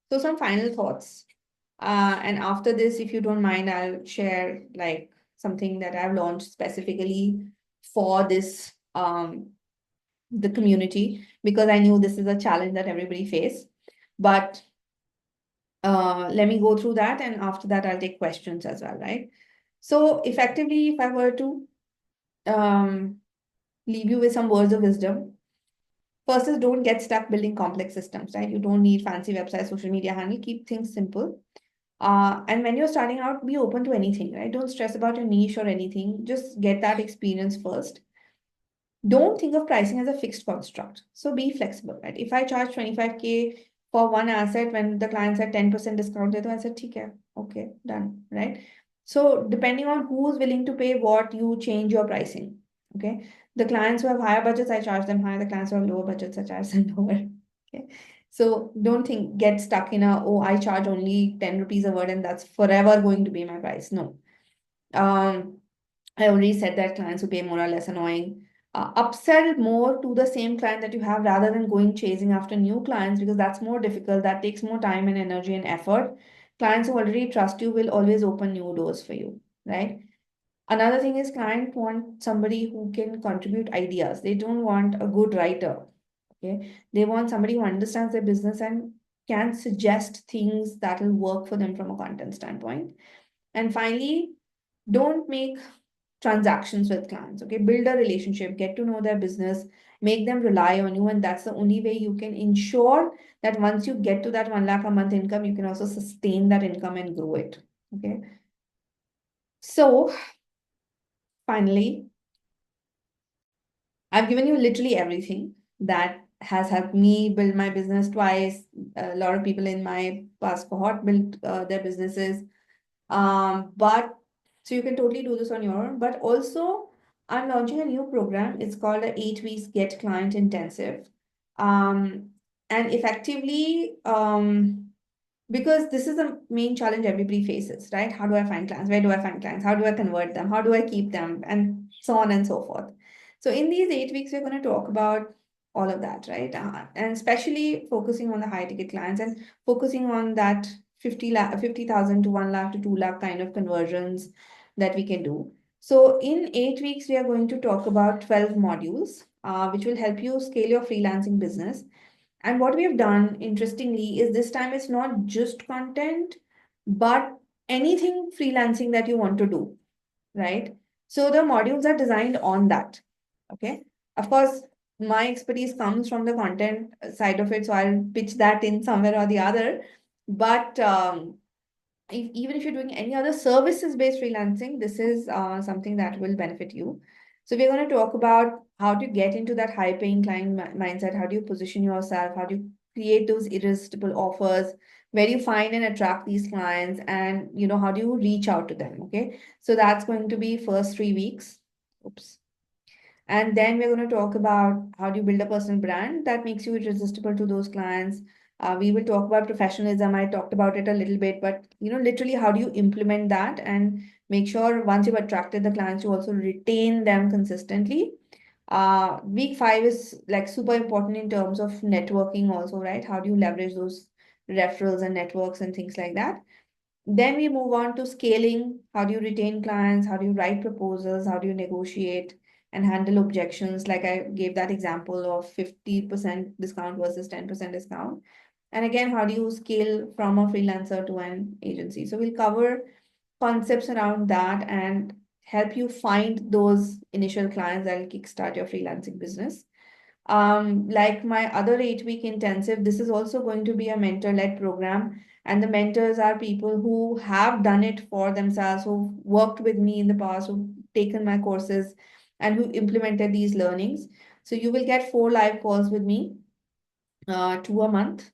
so some final thoughts. And after this, if you don't mind, I'll share like something that I've launched specifically for this the community because I knew this is a challenge that everybody face. But let me go through that, and after that, I'll take questions as well, right? So effectively, if I were to um, leave you with some words of wisdom, first is don't get stuck building complex systems, right? You don't need fancy websites, social media handle, keep things simple. And when you're starting out, be open to anything, right? Don't stress about your niche or anything. Just get that experience first. Don't think of pricing as a fixed construct. So be flexible, right? If I charge 25K for one asset when the client said 10% discount, then I said, okay, done, right? So depending on who's willing to pay what, you change your pricing. Okay. The clients who have higher budgets, I charge them higher. The clients who have lower budgets, I charge them lower. Okay. So don't get stuck in oh, I charge only 10 rupees a word and that's forever going to be my price. No. I already said that clients who pay more are less annoying. Upsell more to the same client that you have rather than going chasing after new clients because that's more difficult. That takes more time and energy and effort. Clients who already trust you will always open new doors for you, right? Another thing is client want somebody who can contribute ideas. They don't want a good writer. Okay. They want somebody who understands their business and can suggest things that will work for them from a content standpoint. And finally, don't make transactions with clients. Okay. Build a relationship, get to know their business, make them rely on you. And that's the only way you can ensure that once you get to that 1 lakh a month income, you can also sustain that income and grow it. Okay. So finally, I've given you literally everything that has helped me build my business twice. A lot of people in my past cohort built their businesses. But so you can totally do this on your own. But also, I'm launching a new program. It's called a 8 weeks Get Client Intensive. Um, and effectively, because this is the main challenge everybody faces, right? How do I find clients? Where do I find clients? How do I convert them? How do I keep them? And so on and so forth. So in these 8 weeks, we're going to talk about all of that, right? And especially focusing on the high ticket clients and focusing on that 50,000 to 1 lakh to 2 lakh kind of conversions that we can do. So in 8 weeks, we are going to talk about 12 modules, which will help you scale your freelancing business. And what we have done, interestingly, is this time it's not just content, but anything freelancing that you want to do, right? So the modules are designed on that. Okay. Of course, my expertise comes from the content side of it, so I'll pitch that in somewhere or the other. But even if you're doing any other services-based freelancing, this is something that will benefit you. So we're going to talk about how to get into that high-paying client mindset. How do you position yourself? How do you create those irresistible offers? Where do you find and attract these clients? And how do you reach out to them? Okay, so that's going to be first 3 weeks. Oops. And then we're going to talk about how do you build a personal brand that makes you irresistible to those clients. We will talk about professionalism. I talked about it a little bit, but literally, how do you implement that and make sure once you've attracted the clients, you also retain them consistently. Week 5 is like super important in terms of networking also, right? How do you leverage those referrals and networks and things like that? Then we move on to scaling. How do you retain clients? How do you write proposals? How do you negotiate and handle objections? Like I gave that example of 50% discount versus 10% discount. And again, how do you scale from a freelancer to an agency? So we'll cover concepts around that and help you find those initial clients that will kickstart your freelancing business. Like my other 8 week intensive, this is also going to be a mentor-led program. And the mentors are people who have done it for themselves, who've worked with me in the past, who've taken my courses, and who implemented these learnings. So you will get 4 live calls with me, 2 a month.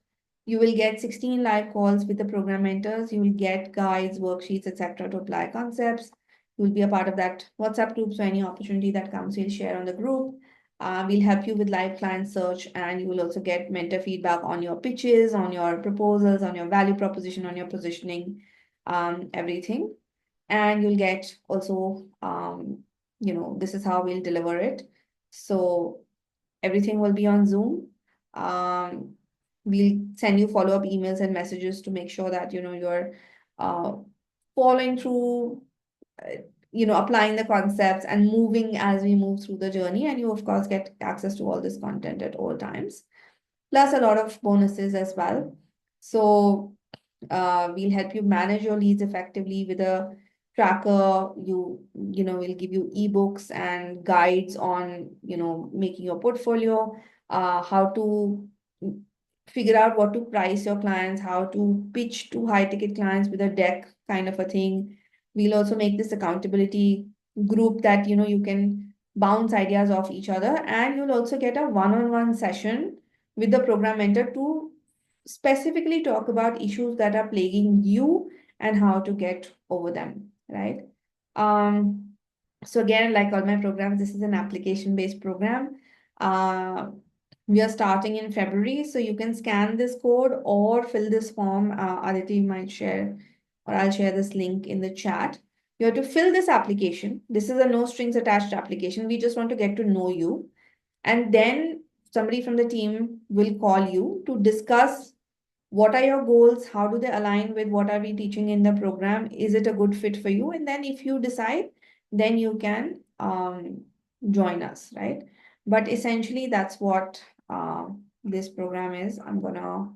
You will get 16 live calls with the program mentors. You will get guides, worksheets, etc. to apply concepts. You will be a part of that WhatsApp group. So any opportunity that comes, we'll share on the group. We'll help you with live client search, and you will also get mentor feedback on your pitches, on your proposals, on your value proposition, on your positioning, everything. And you'll get also, this is how we'll deliver it. So everything will be on Zoom. Um, we'll send you follow-up emails and messages to make sure that you're uh, following through, applying the concepts and moving as we move through the journey. And you, of course, get access to all this content at all times, plus a lot of bonuses as well. So we'll help you manage your leads effectively with a tracker. We'll give you ebooks and guides on, making your portfolio, how to figure out what to price your clients, how to pitch to high ticket clients with a deck kind of a thing. We'll also make this accountability group that, you can bounce ideas off each other, and you'll also get a one-on-one session with the program mentor to specifically talk about issues that are plaguing you and how to get over them, right? Um, so again, like all my programs, this is an application-based program. We are starting in February, so you can scan this code or fill this form. Aditi might share, or I'll share this link in the chat. You have to fill this application. This is a no strings attached application. We just want to get to know you. And then somebody from the team will call you to discuss what are your goals, how do they align with what are we teaching in the program, is it a good fit for you? And then if you decide, then you can join us, right? But essentially, that's what this program is. I'm gonna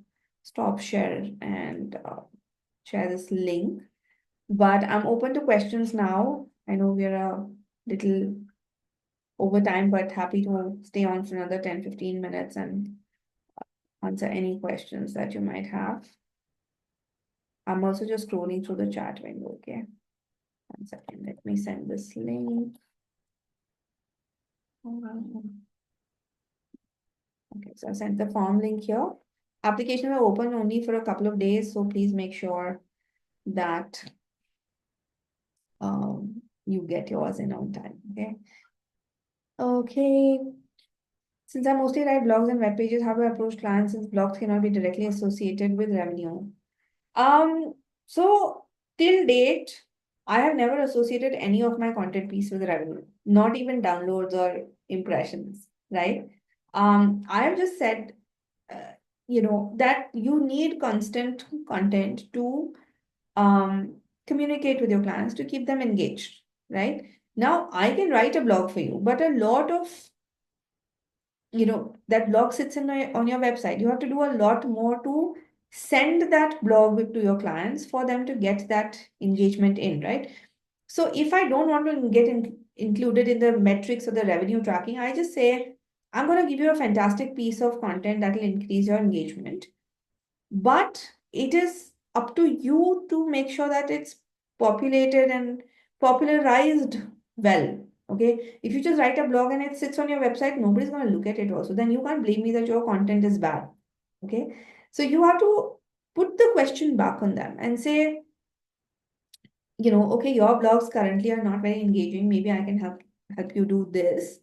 stop share and share this link. But I'm open to questions now. I know we're a little over time, but happy to stay on for another 10-15 minutes and answer any questions that you might have. I'm also just scrolling through the chat window, okay? 1 second, let me send this link. Okay, so I sent the form link here. Applications are open only for a couple of days, so please make sure that you get yours in on time, okay? Okay. Since I mostly write blogs and web pages, how do I approach clients since blogs cannot be directly associated with revenue? So till date, I have never associated any of my content piece with revenue, not even downloads or impressions, right? I have just said, uh, that you need constant content to communicate with your clients to keep them engaged, right? Now, I can write a blog for you, but a lot of that blog sits on your website. You have to do a lot more to send that blog to your clients for them to get that engagement in, right? So if I don't want to get included in the metrics or the revenue tracking, I just say, I'm going to give you a fantastic piece of content that will increase your engagement. But it is up to you to make sure that it's populated and popularized well. Okay. If you just write a blog and it sits on your website, nobody's going to look at it also. Then you can't blame me that your content is bad. Okay. So you have to put the question back on them and say, okay, your blogs currently are not very engaging. Maybe I can help you do this.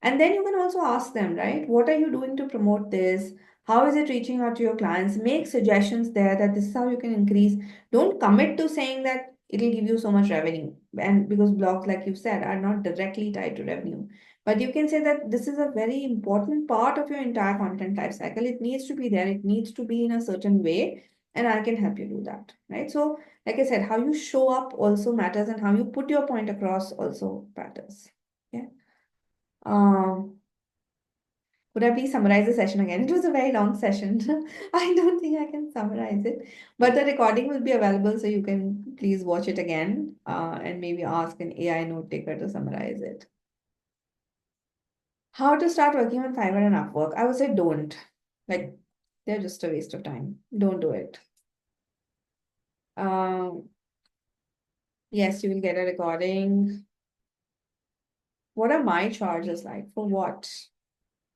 And then you can also ask them, right? What are you doing to promote this? How is it reaching out to your clients? Make suggestions there that this is how you can increase. Don't commit to saying that it'll give you so much revenue. And because blogs, like you said, are not directly tied to revenue. But you can say that this is a very important part of your entire content life cycle. It needs to be there. It needs to be in a certain way. And I can help you do that, right? So like I said, how you show up also matters and how you put your point across also matters. Yeah. Um, would I please summarize the session again? It was a very long session. I don't think I can summarize it, but the recording will be available so you can please watch it again and maybe ask an AI note taker to summarize it. How to start working on Fiverr and Upwork? I would say don't. Like, they're just a waste of time. Don't do it. Um, yes, you will get a recording. What are my charges like? For what?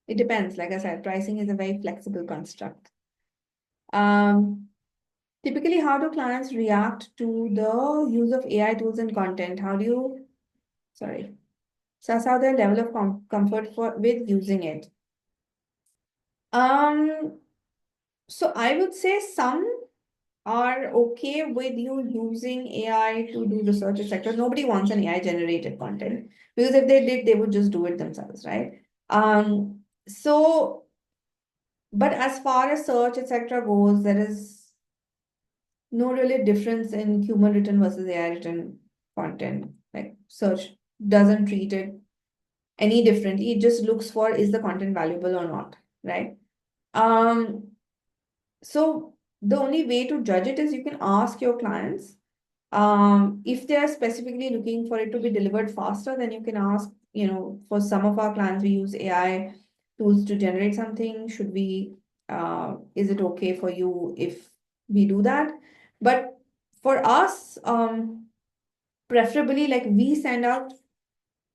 It depends. Like I said, pricing is a very flexible construct. Um, Typically, how do clients react to the use of AI tools and content? Sorry, so that's how their level of comfort with using it. Um, so I would say some are okay with you using AI to do research, etc. Nobody wants an AI generated content because if they did, they would just do it themselves, right? So but as far as search, etc., goes, there is no really difference in human written versus AI written content. Like search doesn't treat it any differently. It just looks for is the content valuable or not, right? Um, so the only way to judge it is you can ask your clients. If they are specifically looking for it to be delivered faster, then you can ask, for some of our clients, we use AI tools to generate something. Is it okay for you if we do that? But for us, preferably, like we send out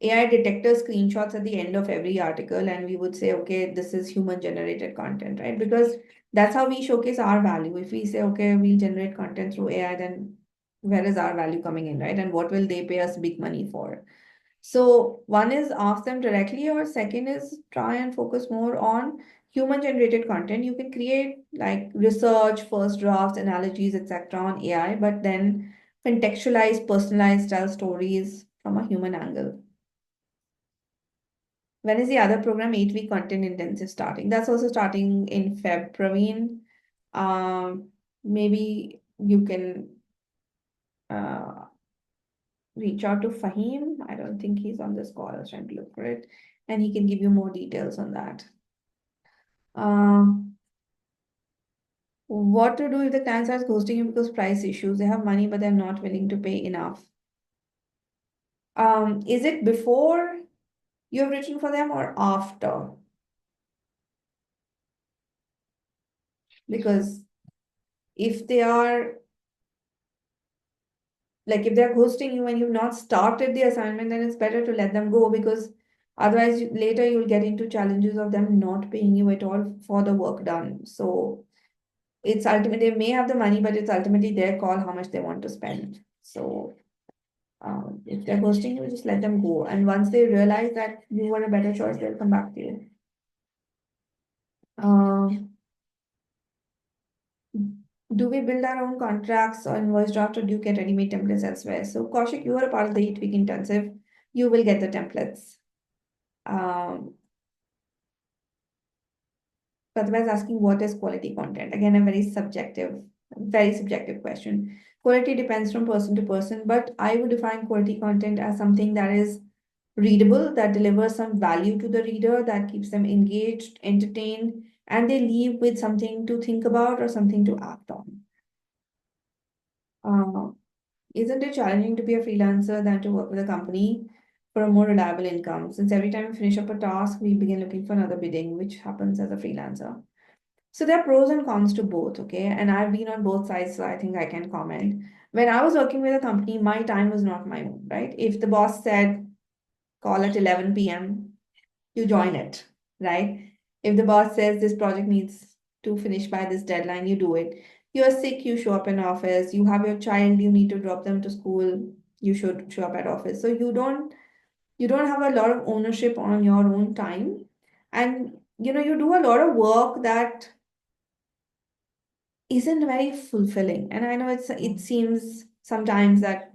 AI detector screenshots at the end of every article, and we would say, okay, this is human generated content, right? Because that's how we showcase our value. If we say, okay, we'll generate content through AI, then where is our value coming in, right? And what will they pay us big money for? So one is ask them directly, or second is try and focus more on human generated content. You can create like research, first drafts, analogies, etc. on AI, but then contextualize, personalized, tell stories from a human angle. When is the other program 8-week content intensive starting? That's also starting in Feb, Praveen. Maybe you can reach out to Fahim. I don't think he's on this call. I was trying to look for it, and he can give you more details on that. What to do if the client starts ghosting you because price issues? They have money, but they're not willing to pay enough. Is it before you've written for them or after? Because if they are like if they're ghosting you and you've not started the assignment, then it's better to let them go, because otherwise later you'll get into challenges of them not paying you at all for the work done. So it's ultimately, they may have the money, but it's ultimately their call how much they want to spend. So if they're ghosting you, just let them go. And once they realize that you were a better choice, they'll come back to you. Uh, do we build our own contracts or invoice draft, or do you get ready-made templates elsewhere? So Kaushik, you are a part of the 8-week intensive. You will get the templates. Pratibha is asking what is quality content? Again, a very subjective question. Quality depends from person to person, but I would define quality content as something that is readable, that delivers some value to the reader, that keeps them engaged, entertained, and they leave with something to think about or something to act on. Uh, isn't it challenging to be a freelancer than to work with a company for a more reliable income? Since every time we finish up a task, we begin looking for another bidding, which happens as a freelancer. So there are pros and cons to both, okay? And I've been on both sides, so I think I can comment. When I was working with a company, my time was not my own, right? If the boss said, call at 11 p.m., you join it, right? If the boss says this project needs to finish by this deadline, you do it. You're sick, you show up in office. You have your child, you need to drop them to school, you should show up at office. So you don't have a lot of ownership on your own time. And you do a lot of work that isn't very fulfilling. And I know it seems sometimes that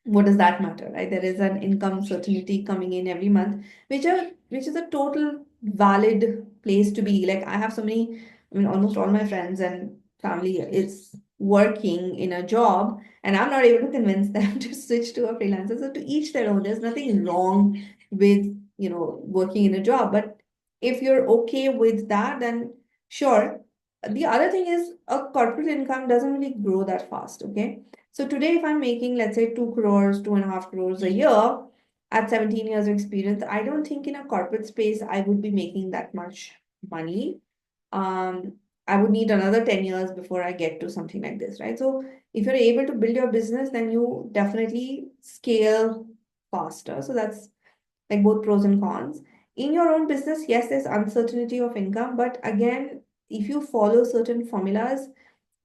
what does that matter, right? There is an income certainty coming in every month, which is a total valid place to be. Like I have so many, I mean, almost all my friends and family is working in a job, and I'm not able to convince them to switch to a freelancer. So to each their own, there's nothing wrong with, working in a job. But if you're okay with that, then sure. The other thing is a corporate income doesn't really grow that fast, okay? So today, if I'm making, let's say, 2 crores, 2.5 crores a year at 17 years of experience, I don't think in a corporate space I would be making that much money. Um, I would need another 10 years before I get to something like this, right? So if you're able to build your business, then you definitely scale faster. So that's like both pros and cons. In your own business, yes, there's uncertainty of income, but again, if you follow certain formulas,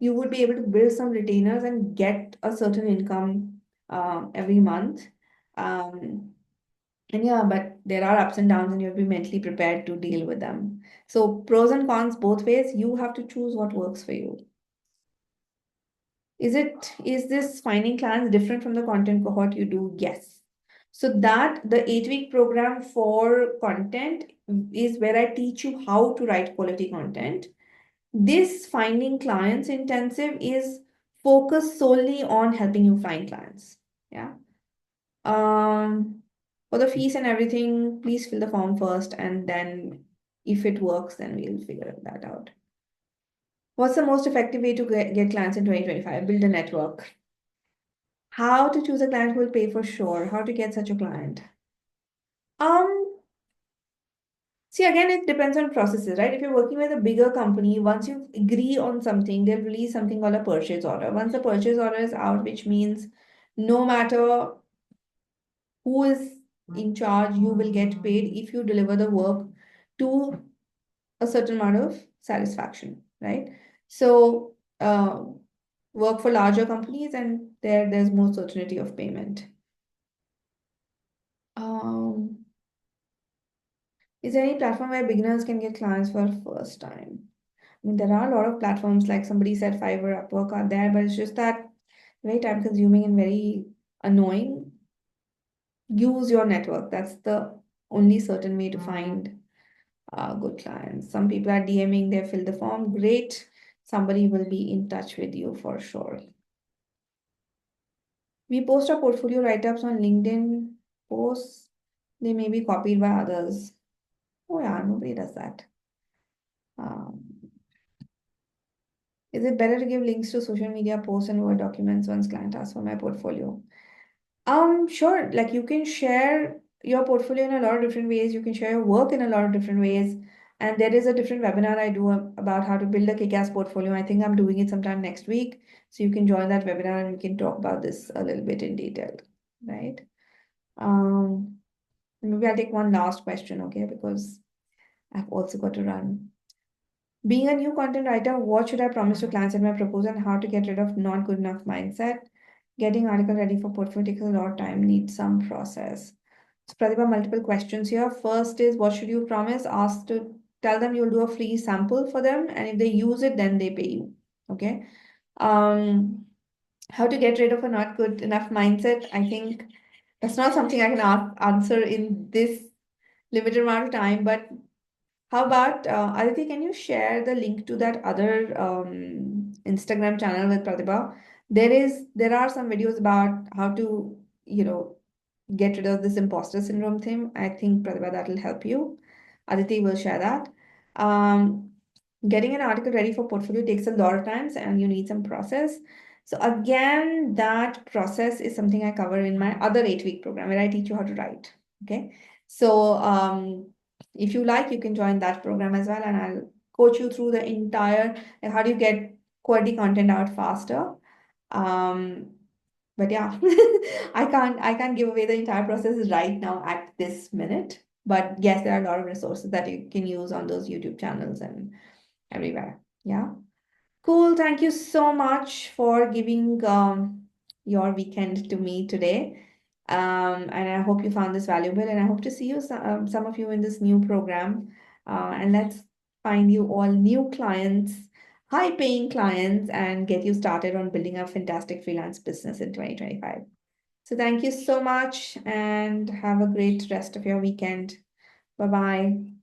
you would be able to build some retainers and get a certain income every month. Um, and yeah, but there are ups and downs, and you have to be mentally prepared to deal with them. So pros and cons both ways. You have to choose what works for you. Is this finding clients different from the content cohort you do? Yes. So that the 8-week program for content is where I teach you how to write quality content. This finding clients intensive is focused solely on helping you find clients. Yeah. For the fees and everything, please fill the form first, and then if it works, then we'll figure that out. What's the most effective way to get clients in 2025? Build a network. How to choose a client who will pay for sure. How to get such a client. Um, See, again, it depends on processes, right? If you're working with a bigger company, once you agree on something, they'll release something called a purchase order. Once the purchase order is out, which means no matter who is in charge, you will get paid if you deliver the work to a certain amount of satisfaction, right? So, work for larger companies, and there's more certainty of payment. Um, is there any platform where beginners can get clients for first time? I mean, there are a lot of platforms, like somebody said Fiverr, Upwork are there, but it's just that very time consuming and very annoying. Use your network. That's the only certain way to find good clients. Some people are DMing, they fill the form, great. Somebody will be in touch with you for sure. We post our portfolio write-ups on LinkedIn posts. They may be copied by others. Oh yeah, nobody does that. Um, is it better to give links to social media posts and Word documents once client asks for my portfolio? Sure. Like you can share your portfolio in a lot of different ways. You can share your work in a lot of different ways. And there is a different webinar I do about how to build a kick-ass portfolio. I think I'm doing it sometime next week. So you can join that webinar and we can talk about this a little bit in detail, right? Um, Maybe I'll take one last question, okay? Because I've also got to run. Being a new content writer, what should I promise to clients in my proposal and how to get rid of not good enough mindset? Getting article ready for portfolio takes a lot of time, needs some process. So Pratibha, multiple questions here. First is what should you promise? Ask to tell them you'll do a free sample for them, and if they use it, then they pay you. Okay. Um, how to get rid of a not good enough mindset? I think that's not something I can answer in this limited amount of time, but how about Aditi, can you share the link to that other Instagram channel with Pratibha? There are some videos about how to, get rid of this imposter syndrome thing. I think Pratibha that will help you. Aditi will share that. Um, Getting an article ready for portfolio takes a lot of times and you need some process. So again, that process is something I cover in my other 8-week program where I teach you how to write. Okay. So if you like, you can join that program as well, and I'll coach you through the entire, like how do you get quality content out faster. Um, but yeah, I can't give away the entire process right now at this minute. But yes, there are a lot of resources that you can use on those YouTube channels and everywhere. Yeah. Cool. Thank you so much for giving your weekend to me today. And I hope you found this valuable, and I hope to see you some of you in this new program. And let's find you all new clients, high-paying clients, and get you started on building a fantastic freelance business in 2025. So thank you so much, and have a great rest of your weekend. Bye-bye.